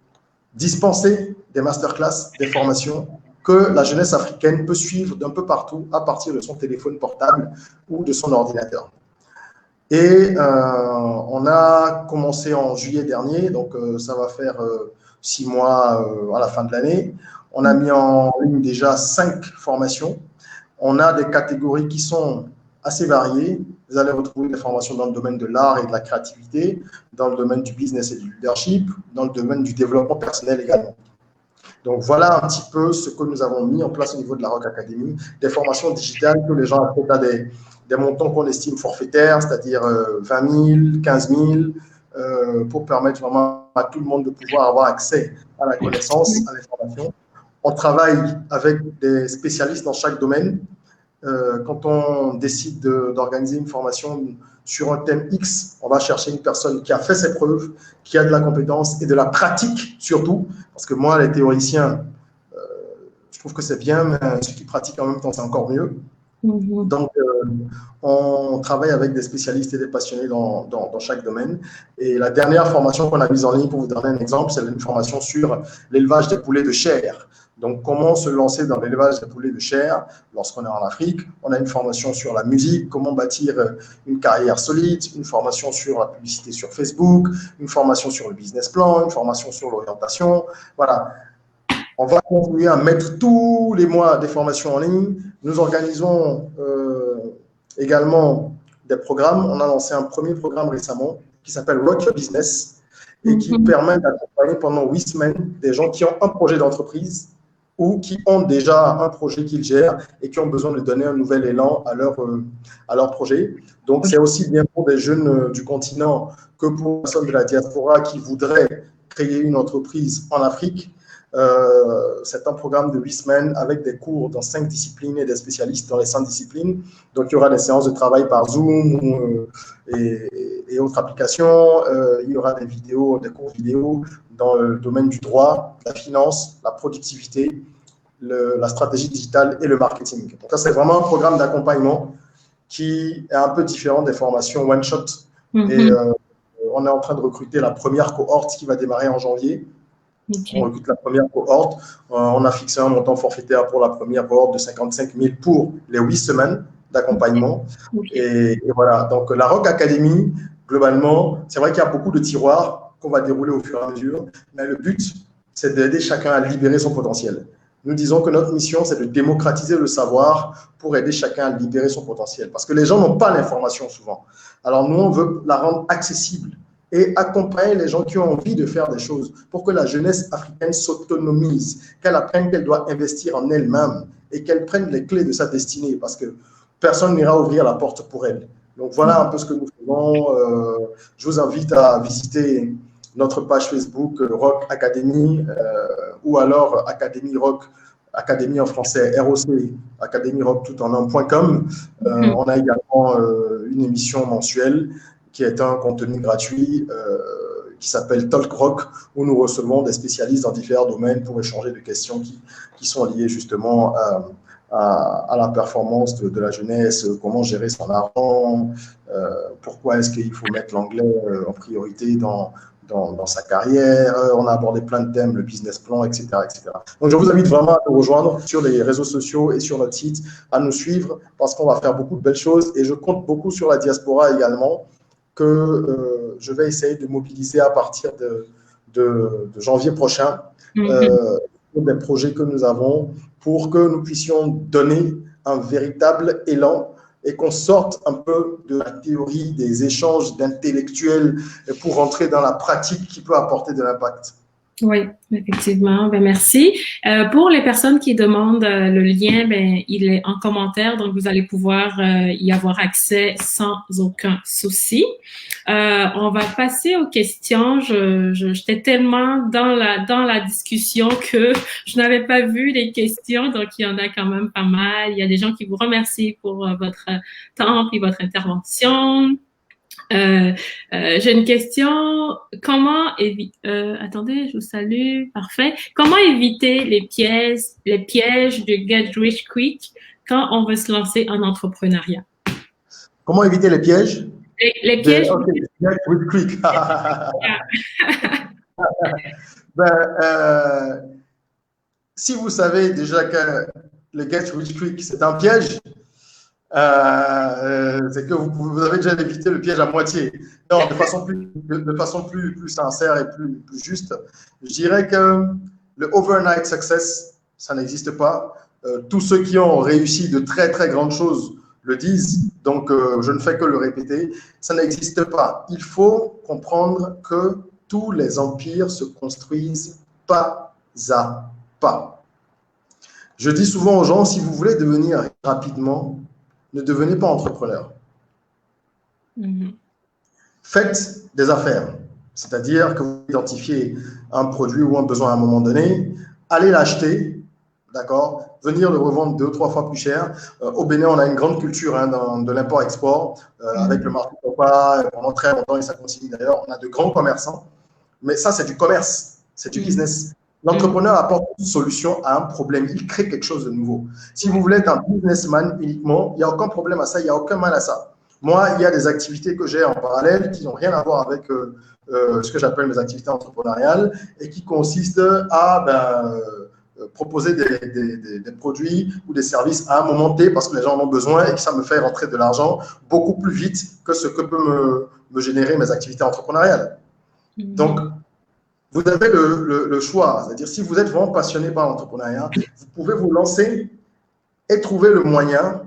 dispenser des masterclass, des formations que la jeunesse africaine peut suivre d'un peu partout à partir de son téléphone portable ou de son ordinateur. Et on a commencé en juillet dernier, donc ça va faire 6 mois à la fin de l'année. On a mis en ligne déjà 5 formations. On a des catégories qui sont assez variées. Vous allez retrouver des formations dans le domaine de l'art et de la créativité, dans le domaine du business et du leadership, dans le domaine du développement personnel également. Donc, voilà un petit peu ce que nous avons mis en place au niveau de la Rock Academy, des formations digitales que les gens achètent à des montants qu'on estime forfaitaires, c'est-à-dire 20 000, 15 000, pour permettre vraiment à tout le monde de pouvoir avoir accès à la connaissance, à l'information. On travaille avec des spécialistes dans chaque domaine. Quand on décide d'organiser une formation sur un thème X, on va chercher une personne qui a fait ses preuves, qui a de la compétence et de la pratique surtout, parce que moi, les théoriciens, je trouve que c'est bien, mais ceux qui pratiquent en même temps, c'est encore mieux. Donc, on travaille avec des spécialistes et des passionnés dans chaque domaine. Et la dernière formation qu'on a mise en ligne, pour vous donner un exemple, c'est une formation sur l'élevage des poulets de chair. Donc, comment se lancer dans l'élevage des poulets de chair lorsqu'on est en Afrique. On a une formation sur la musique, comment bâtir une carrière solide, une formation sur la publicité sur Facebook, une formation sur le business plan, une formation sur l'orientation. Voilà. On va continuer à mettre tous les mois des formations en ligne. Nous organisons également des programmes. On a lancé un premier programme récemment qui s'appelle Rock Your Business et qui permet d'accompagner pendant 8 semaines des gens qui ont un projet d'entreprise ou qui ont déjà un projet qu'ils gèrent et qui ont besoin de donner un nouvel élan à leur projet. Donc, c'est aussi bien pour des jeunes du continent que pour les personnes de la diaspora qui voudraient créer une entreprise en Afrique. C'est un programme de 8 semaines avec des cours dans 5 disciplines et des spécialistes dans les 5 disciplines. Donc, il y aura des séances de travail par Zoom et autres applications. Il y aura des vidéos, des cours vidéo dans le domaine du droit, la finance, la productivité, la stratégie digitale et le marketing. Donc, ça, c'est vraiment un programme d'accompagnement qui est un peu différent des formations one-shot. Et on est en train de recruter la première cohorte qui va démarrer en janvier. On recrute la première cohorte. On a fixé un montant forfaitaire pour la première cohorte de 55 000 pour les 8 semaines d'accompagnement. Et voilà. Donc, la Rock Academy, globalement, c'est vrai qu'il y a beaucoup de tiroirs qu'on va dérouler au fur et à mesure, mais le but, c'est d'aider chacun à libérer son potentiel. Nous disons que notre mission, c'est de démocratiser le savoir pour aider chacun à libérer son potentiel. Parce que les gens n'ont pas l'information souvent. Alors nous, on veut la rendre accessible et accompagner les gens qui ont envie de faire des choses pour que la jeunesse africaine s'autonomise, qu'elle apprenne qu'elle doit investir en elle-même et qu'elle prenne les clés de sa destinée parce que personne n'ira ouvrir la porte pour elle. Donc voilà un peu ce que nous faisons. Je vous invite à visiter notre page Facebook Rock Academy ou alors Academy Rock, Académie en français ROC, Académie Rock tout en un.com. On a également une émission mensuelle qui est un contenu gratuit qui s'appelle Talk Rock, où nous recevons des spécialistes dans différents domaines pour échanger de questions qui sont liées justement à la performance de la jeunesse, comment gérer son argent, pourquoi est-ce qu'il faut mettre l'anglais en priorité dans sa carrière. On a abordé plein de thèmes, le business plan, etc., etc. Donc, je vous invite vraiment à nous rejoindre sur les réseaux sociaux et sur notre site, à nous suivre parce qu'on va faire beaucoup de belles choses et je compte beaucoup sur la diaspora également que je vais essayer de mobiliser à partir de janvier prochain des projets que nous avons pour que nous puissions donner un véritable élan et qu'on sorte un peu de la théorie des échanges d'intellectuels pour rentrer dans la pratique qui peut apporter de l'impact. Oui, effectivement. Ben, merci. Pour les personnes qui demandent le lien, ben, il est en commentaire, donc vous allez pouvoir y avoir accès sans aucun souci. On va passer aux questions. J'étais tellement dans la discussion que je n'avais pas vu les questions, donc il y en a quand même pas mal. Il y a des gens qui vous remercient pour votre temps et votre intervention. J'ai une question. Comment attendez, je vous salue. Parfait. Comment éviter les pièges de Get Rich Quick quand on veut se lancer en entrepreneuriat? Comment éviter les pièges? Les pièges. Get Rich Quick. Si vous savez déjà que le Get Rich Quick, c'est un piège, c'est que vous avez déjà évité le piège à moitié. Non, de façon plus sincère et plus juste, je dirais que le overnight success, ça n'existe pas. Tous ceux qui ont réussi de très très grandes choses le disent, donc je ne fais que le répéter. Ça n'existe pas. Il faut comprendre que tous les empires se construisent pas à pas. Je dis souvent aux gens, si vous voulez devenir rapidement, ne devenez pas entrepreneur. Faites des affaires. C'est-à-dire que vous identifiez un produit ou un besoin à un moment donné, allez l'acheter, d'accord, venir le revendre 2 ou 3 fois plus cher. Au Bénin, on a une grande culture de l'import-export avec le marché Copa pendant très longtemps et ça continue d'ailleurs. On a de grands commerçants, mais ça, c'est du commerce, c'est du business. L'entrepreneur apporte une solution à un problème. Il crée quelque chose de nouveau. Si vous voulez être un businessman uniquement, il n'y a aucun problème à ça, il n'y a aucun mal à ça. Moi, il y a des activités que j'ai en parallèle qui n'ont rien à voir avec ce que j'appelle mes activités entrepreneuriales et qui consistent à proposer des produits ou des services à un moment T parce que les gens en ont besoin et que ça me fait rentrer de l'argent beaucoup plus vite que ce que peut me générer mes activités entrepreneuriales. Donc, vous avez le choix. C'est-à-dire, si vous êtes vraiment passionné par l'entrepreneuriat, vous pouvez vous lancer et trouver le moyen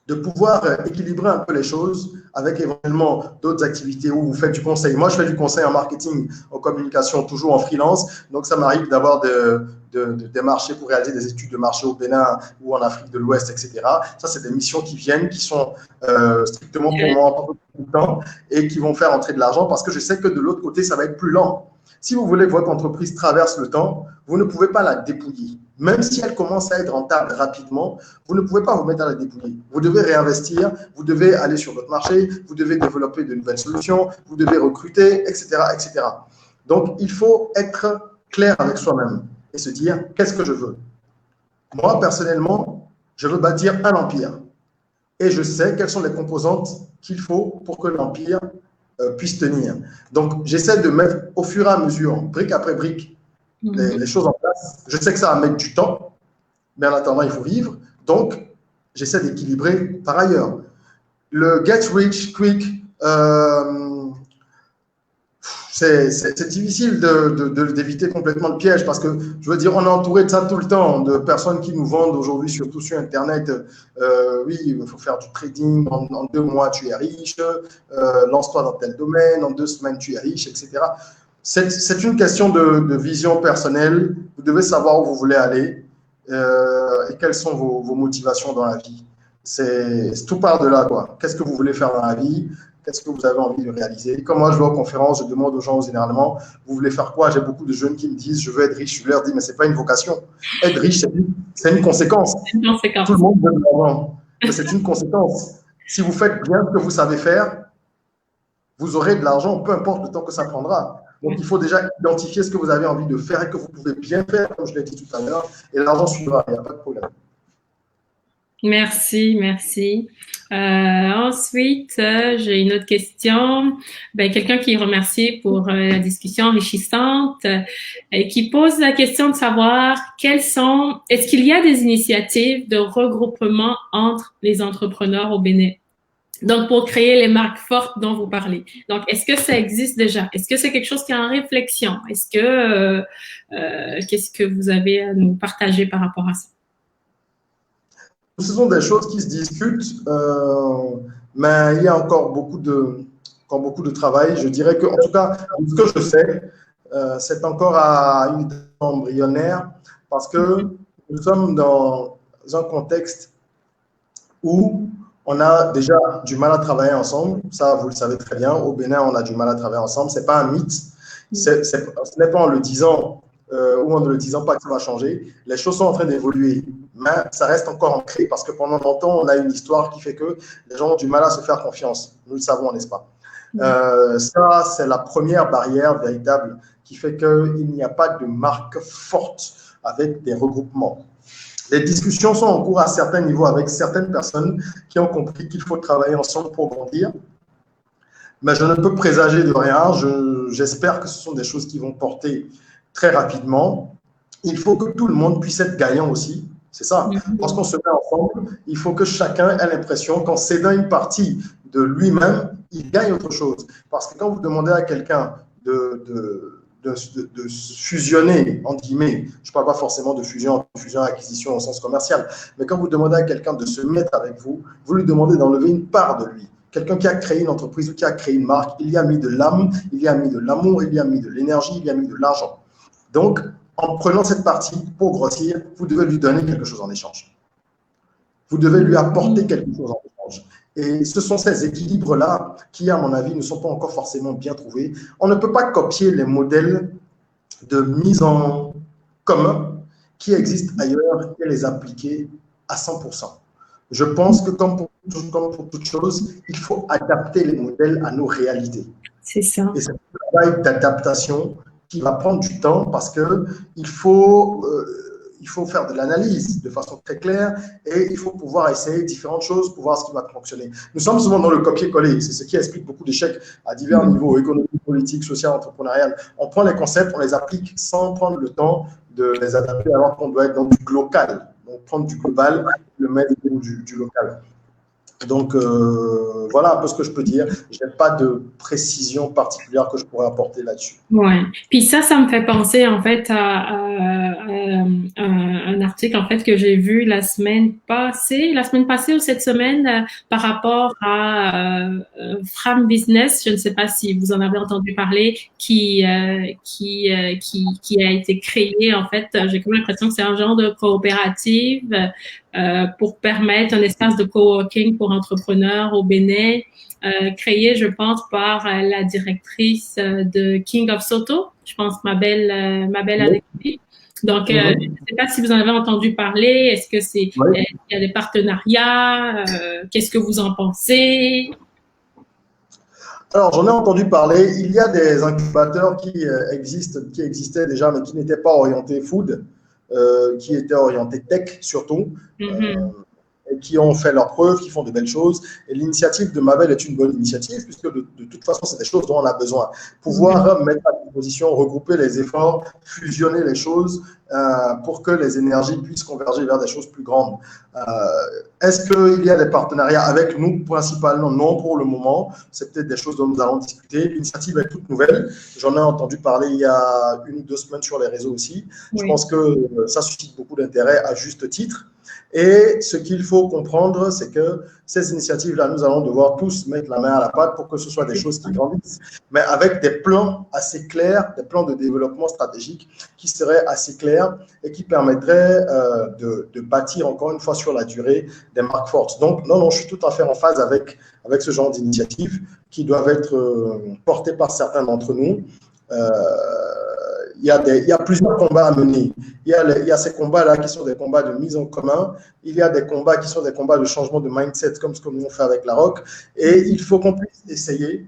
de pouvoir équilibrer un peu les choses avec éventuellement d'autres activités où vous faites du conseil. Moi, je fais du conseil en marketing, en communication, toujours en freelance. Donc, ça m'arrive d'avoir des marchés pour réaliser des études de marché au Bénin ou en Afrique de l'Ouest, etc. Ça, c'est des missions qui viennent, qui sont strictement pour moi en tout le temps et qui vont faire entrer de l'argent parce que je sais que de l'autre côté, ça va être plus lent. Si vous voulez que votre entreprise traverse le temps, vous ne pouvez pas la dépouiller. Même si elle commence à être rentable rapidement, vous ne pouvez pas vous mettre à la dépouiller. Vous devez réinvestir, vous devez aller sur votre marché, vous devez développer de nouvelles solutions, vous devez recruter, etc., etc. Donc, il faut être clair avec soi-même et se dire, qu'est-ce que je veux? Moi, personnellement, je veux bâtir un empire. Et je sais quelles sont les composantes qu'il faut pour que l'empire puisse tenir. Donc, j'essaie de mettre au fur et à mesure, brique après brique, les choses en place. Je sais que ça va mettre du temps, mais en attendant, il faut vivre. Donc, j'essaie d'équilibrer par ailleurs. Le Get Rich Quick, je c'est difficile d'éviter complètement le piège parce que, je veux dire, on est entouré de ça tout le temps, de personnes qui nous vendent aujourd'hui, surtout sur Internet, oui, il faut faire du trading, en 2 mois tu es riche, lance-toi dans tel domaine, en 2 semaines tu es riche, etc. C'est une question de vision personnelle. Vous devez savoir où vous voulez aller et quelles sont vos motivations dans la vie. Tout part de là, quoi. Qu'est-ce que vous voulez faire dans la vie? Qu'est-ce que vous avez envie de réaliser? Quand moi je vais aux conférences, je demande aux gens généralement, vous voulez faire quoi? J'ai beaucoup de jeunes qui me disent, je veux être riche. Je leur dis, mais ce n'est pas une vocation. Être riche, c'est une conséquence. C'est une conséquence. Tout le monde veut de l'argent. C'est une conséquence. Si vous faites bien ce que vous savez faire, vous aurez de l'argent, peu importe le temps que ça prendra. Donc, il faut déjà identifier ce que vous avez envie de faire et que vous pouvez bien faire, comme je l'ai dit tout à l'heure, et l'argent suivra, il n'y a pas de problème. Merci, merci. Ensuite, j'ai une autre question. Quelqu'un qui remercie pour la discussion enrichissante et qui pose la question de savoir est-ce qu'il y a des initiatives de regroupement entre les entrepreneurs au Bénin? Donc, pour créer les marques fortes dont vous parlez. Donc, est-ce que ça existe déjà? Est-ce que c'est quelque chose qui est en réflexion? Qu'est-ce que vous avez à nous partager par rapport à ça? Ce sont des choses qui se discutent, mais il y a encore beaucoup de travail. Je dirais que, en tout cas, ce que je sais, c'est encore à une étape embryonnaire parce que nous sommes dans un contexte où on a déjà du mal à travailler ensemble. Ça, vous le savez très bien. Au Bénin, on a du mal à travailler ensemble. Ce n'est pas un mythe. Ce n'est pas en le disant ou en ne le disant pas que ça va changer. Les choses sont en train d'évoluer, mais ça reste encore ancré parce que pendant longtemps, on a une histoire qui fait que les gens ont du mal à se faire confiance. Nous le savons, n'est-ce pas? Ça, c'est la première barrière véritable qui fait qu'il n'y a pas de marque forte avec des regroupements. Les discussions sont en cours à certains niveaux avec certaines personnes qui ont compris qu'il faut travailler ensemble pour grandir. Mais je ne peux présager de rien. J'espère que ce sont des choses qui vont porter très rapidement. Il faut que tout le monde puisse être gagnant aussi. C'est ça. Lorsqu'on se met ensemble, il faut que chacun ait l'impression qu'en cédant une partie de lui-même, il gagne autre chose. Parce que quand vous demandez à quelqu'un de fusionner, entre guillemets, je ne parle pas forcément de fusion-acquisition au sens commercial, mais quand vous demandez à quelqu'un de se mettre avec vous, vous lui demandez d'enlever une part de lui. Quelqu'un qui a créé une entreprise ou qui a créé une marque, il y a mis de l'âme, il y a mis de l'amour, il y a mis de l'énergie, il y a mis de l'argent. Donc, en prenant cette partie pour grossir, vous devez lui donner quelque chose en échange. Vous devez lui apporter quelque chose en échange. Et ce sont ces équilibres-là qui, à mon avis, ne sont pas encore forcément bien trouvés. On ne peut pas copier les modèles de mise en commun qui existent ailleurs et les appliquer à 100%. Je pense que comme pour toute chose, il faut adapter les modèles à nos réalités. C'est ça. Et c'est un travail d'adaptation qui va prendre du temps parce qu'il faut faire de l'analyse de façon très claire et il faut pouvoir essayer différentes choses pour voir ce qui va fonctionner. Nous sommes souvent dans le copier-coller. C'est ce qui explique beaucoup d'échecs à divers niveaux, économiques, politiques, social, entrepreneurial. On prend les concepts, on les applique sans prendre le temps de les adapter alors qu'on doit être dans du local. Donc, prendre du global et le mettre du local. Donc, voilà un peu ce que je peux dire. Je n'ai pas de précision particulière que je pourrais apporter là-dessus. Ouais. Puis ça me fait penser en fait à un article en fait que j'ai vu la semaine passée ou cette semaine par rapport à Fram Business. Je ne sais pas si vous en avez entendu parler, qui a été créé en fait. J'ai comme l'impression que c'est un genre de coopérative pour permettre un espace de coworking pour entrepreneurs au Bénin. Créé, je pense, par la directrice de King of Soto, je pense, ma belle Alexis. Donc, je ne sais pas si vous en avez entendu parler. Est-ce que il y a des partenariats? Qu'est-ce que vous en pensez? Alors, j'en ai entendu parler. Il y a des incubateurs qui existaient déjà, mais qui n'étaient pas orientés food, qui étaient orientés tech surtout. Et qui ont fait leurs preuves, qui font de belles choses. Et l'initiative de Mabel est une bonne initiative, puisque de toute façon, c'est des choses dont on a besoin. Pouvoir mettre à disposition, regrouper les efforts, fusionner les choses pour que les énergies puissent converger vers des choses plus grandes. Est-ce qu'il y a des partenariats avec nous principalement? Non, pour le moment. C'est peut-être des choses dont nous allons discuter. L'initiative est toute nouvelle. J'en ai entendu parler il y a 1 ou 2 semaines sur les réseaux aussi. Oui. Je pense que ça suscite beaucoup d'intérêt à juste titre. Et ce qu'il faut comprendre, c'est que ces initiatives-là, nous allons devoir tous mettre la main à la pâte pour que ce soit des choses qui grandissent, mais avec des plans assez clairs, des plans de développement stratégique qui seraient assez clairs et qui permettraient de bâtir encore une fois sur la durée des marques fortes. Donc, non, je suis tout à fait en phase avec ce genre d'initiatives qui doivent être portées par certains d'entre nous. Il y a plusieurs combats à mener. Il y a ces combats-là qui sont des combats de mise en commun. Il y a des combats qui sont des combats de changement de mindset, comme ce que nous on fait avec la ROC. Et il faut qu'on puisse essayer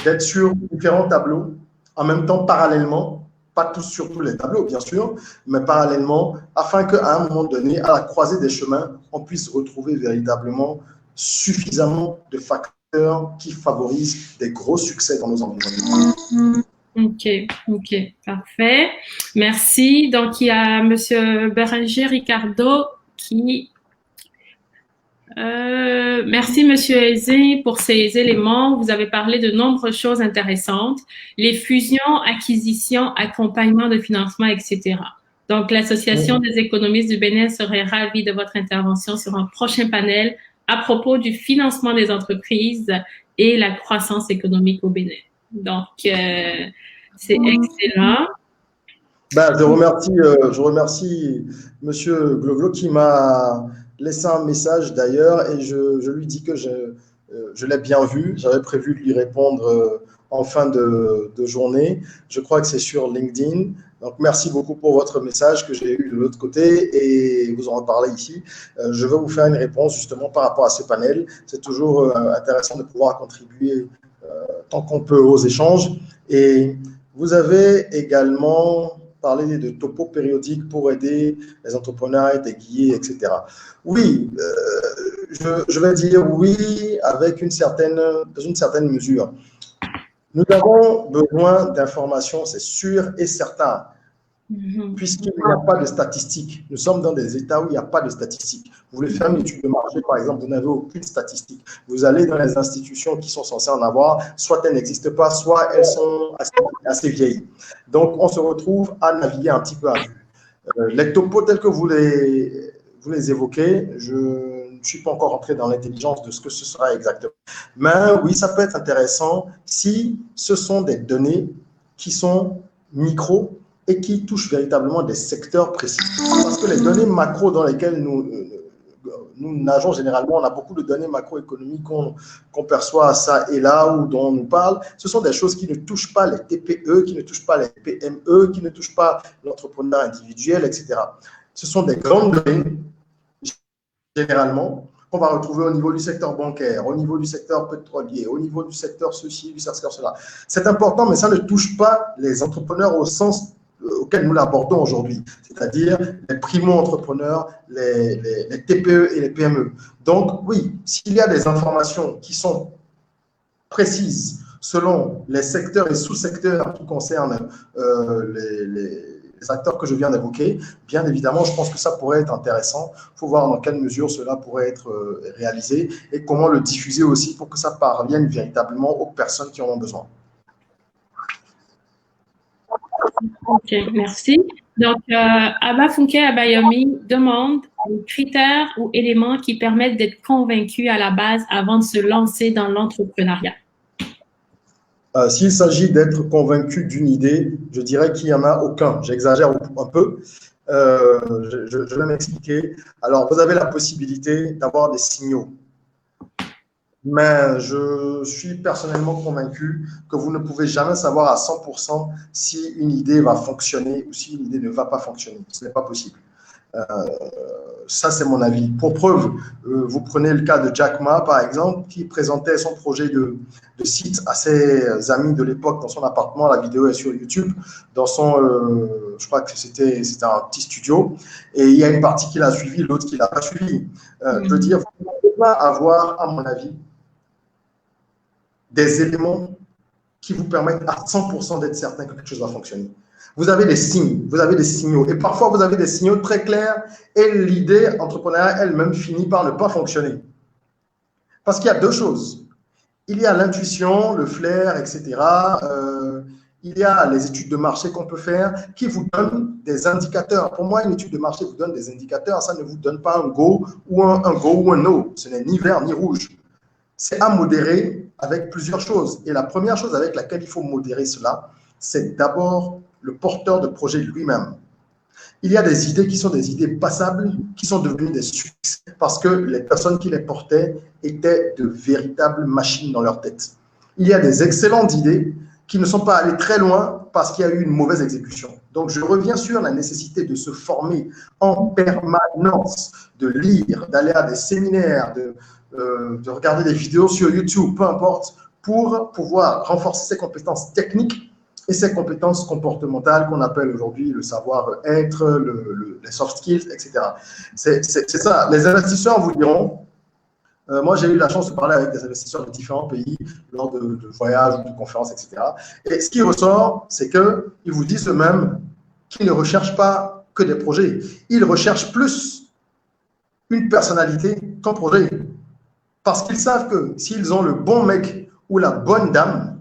d'être sur différents tableaux, en même temps, parallèlement, pas tous sur tous les tableaux, bien sûr, mais parallèlement, afin qu'à un moment donné, à la croisée des chemins, on puisse retrouver véritablement suffisamment de facteurs qui favorisent des gros succès dans nos environnements. Ok, parfait. Merci. Donc, il y a Monsieur Bérenger Ricardo qui… merci, Monsieur Aizé, pour ces éléments. Vous avez parlé de nombreuses choses intéressantes. Les fusions, acquisitions, accompagnement de financement, etc. Donc, l'Association des économistes du Bénin serait ravie de votre intervention sur un prochain panel à propos du financement des entreprises et la croissance économique au Bénin. Donc, c'est excellent. Je remercie Monsieur Gloglo qui m'a laissé un message d'ailleurs et je lui dis que je l'ai bien vu. J'avais prévu de lui répondre en fin de journée. Je crois que c'est sur LinkedIn. Donc, merci beaucoup pour votre message que j'ai eu de l'autre côté et vous en reparlez ici. Je vais vous faire une réponse justement par rapport à ce panel. C'est toujours intéressant de pouvoir contribuer tant qu'on peut aux échanges. Et vous avez également parlé de topos périodiques pour aider les entrepreneurs à être aiguillés, etc. Oui, je vais dire oui avec dans une certaine mesure. Nous avons besoin d'informations, c'est sûr et certain, puisqu'il n'y a pas de statistiques. Nous sommes dans des États où il n'y a pas de statistiques. Vous voulez faire une étude de marché, par exemple, vous n'avez aucune statistique. Vous allez dans les institutions qui sont censées en avoir, soit elles n'existent pas, soit elles sont assez vieilles. Donc, on se retrouve à naviguer un petit peu à vue. Les topos tels que vous les évoquez, je ne suis pas encore entré dans l'intelligence de ce que ce sera exactement. Mais oui, ça peut être intéressant si ce sont des données qui sont micro et qui touchent véritablement des secteurs précis. Parce que les données macro dans lesquelles nous nageons généralement, on a beaucoup de données macroéconomiques qu'on perçoit ça et là ou dont on nous parle. Ce sont des choses qui ne touchent pas les TPE, qui ne touchent pas les PME, qui ne touchent pas l'entrepreneur individuel, etc. Ce sont des grandes données, généralement, qu'on va retrouver au niveau du secteur bancaire, au niveau du secteur pétrolier, au niveau du secteur ceci, du secteur cela. C'est important, mais ça ne touche pas les entrepreneurs au sens auquel nous l'abordons aujourd'hui, c'est-à-dire les primo-entrepreneurs, les TPE et les PME. Donc, oui, s'il y a des informations qui sont précises selon les secteurs et sous-secteurs qui concernent les acteurs que je viens d'évoquer, bien évidemment, je pense que ça pourrait être intéressant. Il faut voir dans quelle mesure cela pourrait être réalisé et comment le diffuser aussi pour que ça parvienne véritablement aux personnes qui en ont besoin. Ok, merci. Donc, Abba Funke Abayomi demande les critères ou éléments qui permettent d'être convaincu à la base avant de se lancer dans l'entrepreneuriat. S'il s'agit d'être convaincu d'une idée, je dirais qu'il n'y en a aucun. J'exagère un peu. Je vais m'expliquer. Alors, vous avez la possibilité d'avoir des signaux. Mais je suis personnellement convaincu que vous ne pouvez jamais savoir à 100% si une idée va fonctionner ou si une idée ne va pas fonctionner. Ce n'est pas possible. Ça, c'est mon avis. Pour preuve, vous prenez le cas de Jack Ma, par exemple, qui présentait son projet de site à ses amis de l'époque dans son appartement. La vidéo est sur YouTube, dans son, je crois que c'était un petit studio. Et il y a une partie qui l'a suivi, l'autre qui ne l'a pas suivi. Je veux dire, vous ne pouvez pas avoir, à mon avis, des éléments qui vous permettent à 100% d'être certain que quelque chose va fonctionner. Vous avez des signes, vous avez des signaux. Et parfois, vous avez des signaux très clairs et l'idée entrepreneuriale elle-même finit par ne pas fonctionner. Parce qu'il y a deux choses. Il y a l'intuition, le flair, etc. Il y a les études de marché qu'on peut faire qui vous donnent des indicateurs. Pour moi, une étude de marché vous donne des indicateurs. Ça ne vous donne pas un go ou un go ou un no. Ce n'est ni vert ni rouge. C'est à modérer avec plusieurs choses. Et la première chose avec laquelle il faut modérer cela, c'est d'abord le porteur de projet lui-même. Il y a des idées qui sont des idées passables, qui sont devenues des succès parce que les personnes qui les portaient étaient de véritables machines dans leur tête. Il y a des excellentes idées qui ne sont pas allées très loin parce qu'il y a eu une mauvaise exécution. Donc, je reviens sur la nécessité de se former en permanence, de lire, d'aller à des séminaires, de regarder des vidéos sur YouTube, peu importe, pour pouvoir renforcer ses compétences techniques et ses compétences comportementales qu'on appelle aujourd'hui le savoir-être, les soft skills, etc. C'est ça. Les investisseurs vous diront, moi j'ai eu la chance de parler avec des investisseurs de différents pays lors de voyages ou de conférences, etc. Et ce qui ressort, c'est qu'ils vous disent eux-mêmes qu'ils ne recherchent pas que des projets. Ils recherchent plus une personnalité qu'un projet. Parce qu'ils savent que s'ils ont le bon mec ou la bonne dame,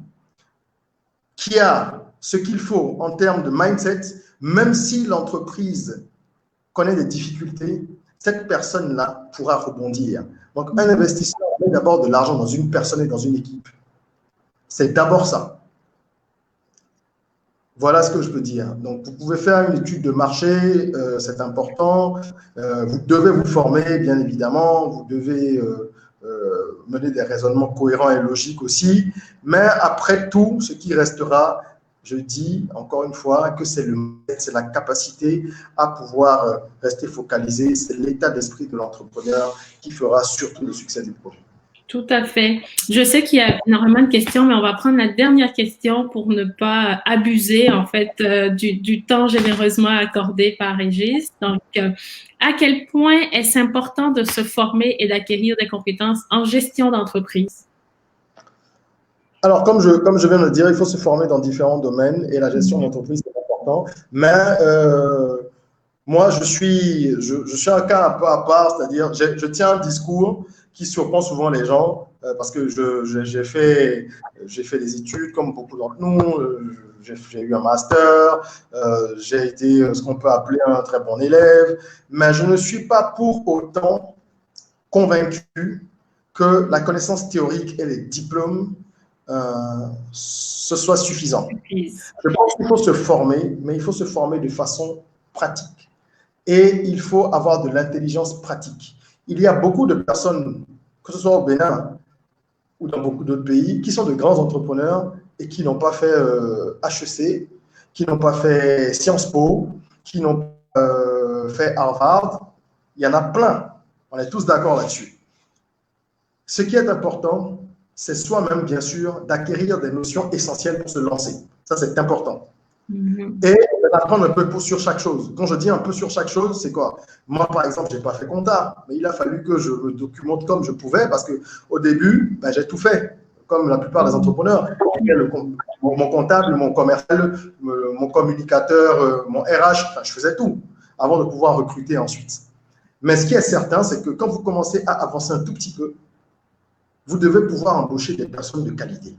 qui a ce qu'il faut en termes de mindset, même si l'entreprise connaît des difficultés, cette personne-là pourra rebondir. Donc, un investisseur met d'abord de l'argent dans une personne et dans une équipe. C'est d'abord ça. Voilà ce que je peux dire. Donc, vous pouvez faire une étude de marché, c'est important. Vous devez vous former, bien évidemment. Vous devez mener des raisonnements cohérents et logiques aussi. Mais après tout, ce qui restera, je dis encore une fois que c'est la capacité à pouvoir rester focalisé. C'est l'état d'esprit de l'entrepreneur qui fera surtout le succès du projet. Tout à fait. Je sais qu'il y a énormément de questions, mais on va prendre la dernière question pour ne pas abuser en fait du temps généreusement accordé par Régis. Donc, à quel point est-ce important de se former et d'acquérir des compétences en gestion d'entreprise? Alors, comme je viens de le dire, il faut se former dans différents domaines et la gestion d'entreprise, c'est important. Mais moi, je suis un cas un peu à part, c'est-à-dire je tiens un discours qui surprend souvent les gens parce que j'ai fait des études comme beaucoup d'entre nous, j'ai eu un master, j'ai été ce qu'on peut appeler un très bon élève, mais je ne suis pas pour autant convaincu que la connaissance théorique et les diplômes ce soit suffisant. Je pense qu'il faut se former, mais il faut se former de façon pratique. Et il faut avoir de l'intelligence pratique. Il y a beaucoup de personnes, que ce soit au Bénin ou dans beaucoup d'autres pays, qui sont de grands entrepreneurs et qui n'ont pas fait HEC, qui n'ont pas fait Sciences Po, qui n'ont pas fait Harvard. Il y en a plein. On est tous d'accord là-dessus. Ce qui est important, c'est soi-même, bien sûr, d'acquérir des notions essentielles pour se lancer. Ça, c'est important. Et d'apprendre un peu sur chaque chose. Quand je dis un peu sur chaque chose, c'est quoi? Moi, par exemple, je n'ai pas fait compta, mais il a fallu que je me documente comme je pouvais parce qu'au début, j'ai tout fait, comme la plupart des entrepreneurs. Mon comptable, mon commercial, mon communicateur, mon RH, enfin, je faisais tout avant de pouvoir recruter ensuite. Mais ce qui est certain, c'est que quand vous commencez à avancer un tout petit peu, vous devez pouvoir embaucher des personnes de qualité.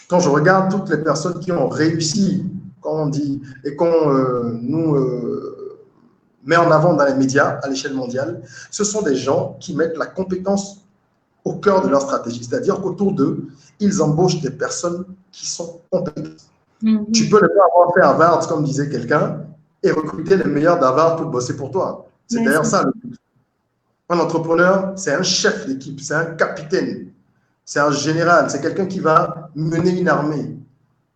Quand je regarde toutes les personnes qui ont réussi, comme on dit, et qu'on nous met en avant dans les médias à l'échelle mondiale, ce sont des gens qui mettent la compétence au cœur de leur stratégie. C'est-à-dire qu'autour d'eux, ils embauchent des personnes qui sont compétentes. Tu peux ne pas avoir fait Harvard, comme disait quelqu'un, et recruter les meilleurs d'Harvard pour bosser pour toi. C'est d'ailleurs ça le but. Un entrepreneur, c'est un chef d'équipe, c'est un capitaine, c'est un général, c'est quelqu'un qui va mener une armée.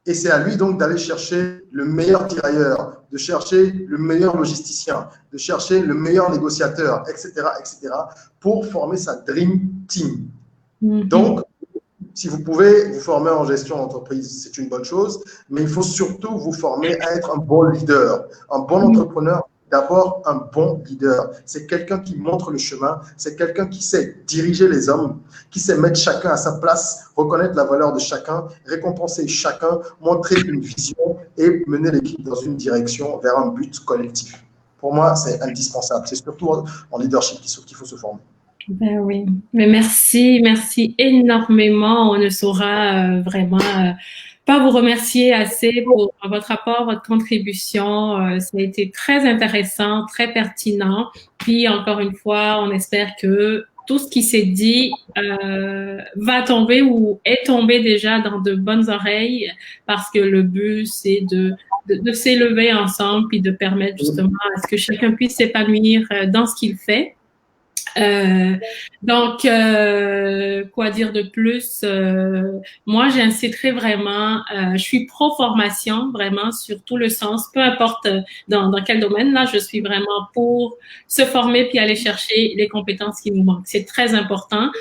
Et c'est à lui donc d'aller chercher le meilleur tirailleur, de chercher le meilleur logisticien, de chercher le meilleur négociateur, etc., etc., pour former sa Dream Team. Donc, si vous pouvez vous former en gestion d'entreprise, c'est une bonne chose, mais il faut surtout vous former à être un bon leader, un bon entrepreneur, d'abord un bon leader. C'est quelqu'un qui montre le chemin, c'est quelqu'un qui sait diriger les hommes, qui sait mettre chacun à sa place, reconnaître la valeur de chacun, récompenser chacun, montrer une vision et mener l'équipe dans une direction vers un but collectif. Pour moi, c'est indispensable. C'est surtout en leadership qu'il faut se former. Ben oui, mais merci énormément. On ne saura vraiment pas vous remercier assez pour votre apport, votre contribution. Ça a été très intéressant, très pertinent. Puis encore une fois, on espère que tout ce qui s'est dit va tomber ou est tombé déjà dans de bonnes oreilles, parce que le but, c'est de s'élever ensemble puis de permettre justement à ce que chacun puisse s'épanouir dans ce qu'il fait. Donc, quoi dire de plus? Moi, j'inciterai vraiment, je suis pro-formation, vraiment, sur tout le sens, peu importe dans quel domaine. Là, je suis vraiment pour se former puis aller chercher les compétences qui nous manquent. C'est très important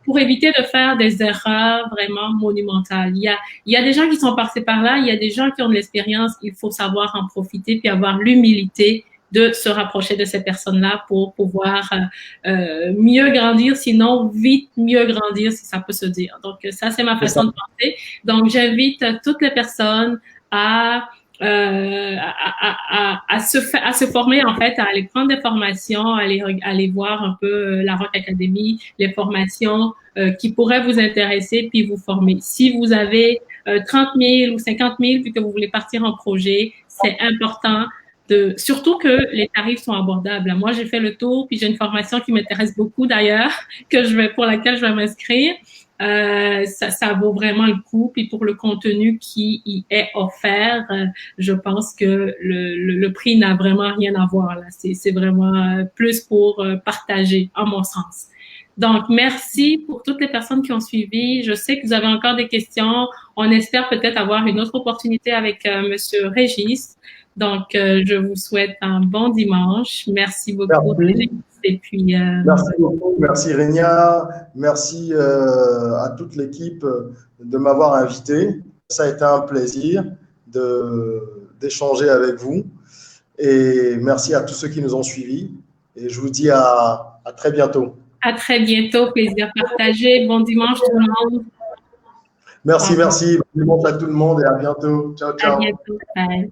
pour éviter de faire des erreurs vraiment monumentales. Il y a des gens qui sont passés par là, il y a des gens qui ont de l'expérience, il faut savoir en profiter puis avoir l'humilité de se rapprocher de ces personnes-là pour pouvoir mieux grandir, sinon vite mieux grandir, si ça peut se dire. Donc, ça, c'est ma façon de penser. Donc, j'invite toutes les personnes à se former, en fait, à aller prendre des formations, à aller voir un peu la Rock Academy, les formations qui pourraient vous intéresser, puis vous former. Si vous avez 30 000 ou 50 000, puis que vous voulez partir en projet, c'est important surtout que les tarifs sont abordables. Moi, j'ai fait le tour, puis j'ai une formation qui m'intéresse beaucoup d'ailleurs, pour laquelle je vais m'inscrire. Ça vaut vraiment le coup. Puis pour le contenu qui y est offert, je pense que le prix n'a vraiment rien à voir là. C'est vraiment plus pour partager, à mon sens. Donc, merci pour toutes les personnes qui ont suivi. Je sais que vous avez encore des questions. On espère peut-être avoir une autre opportunité avec Monsieur Régis. Donc, je vous souhaite un bon dimanche. Merci beaucoup. Merci. Et puis, merci beaucoup. Merci Régna. Merci à toute l'équipe de m'avoir invité. Ça a été un plaisir d'échanger avec vous. Et merci à tous ceux qui nous ont suivis. Et je vous dis à très bientôt. À très bientôt. Plaisir partagé. Bon dimanche tout le monde. Merci, merci. Bon dimanche à tout le monde et à bientôt. Ciao, ciao. À bientôt. Bye.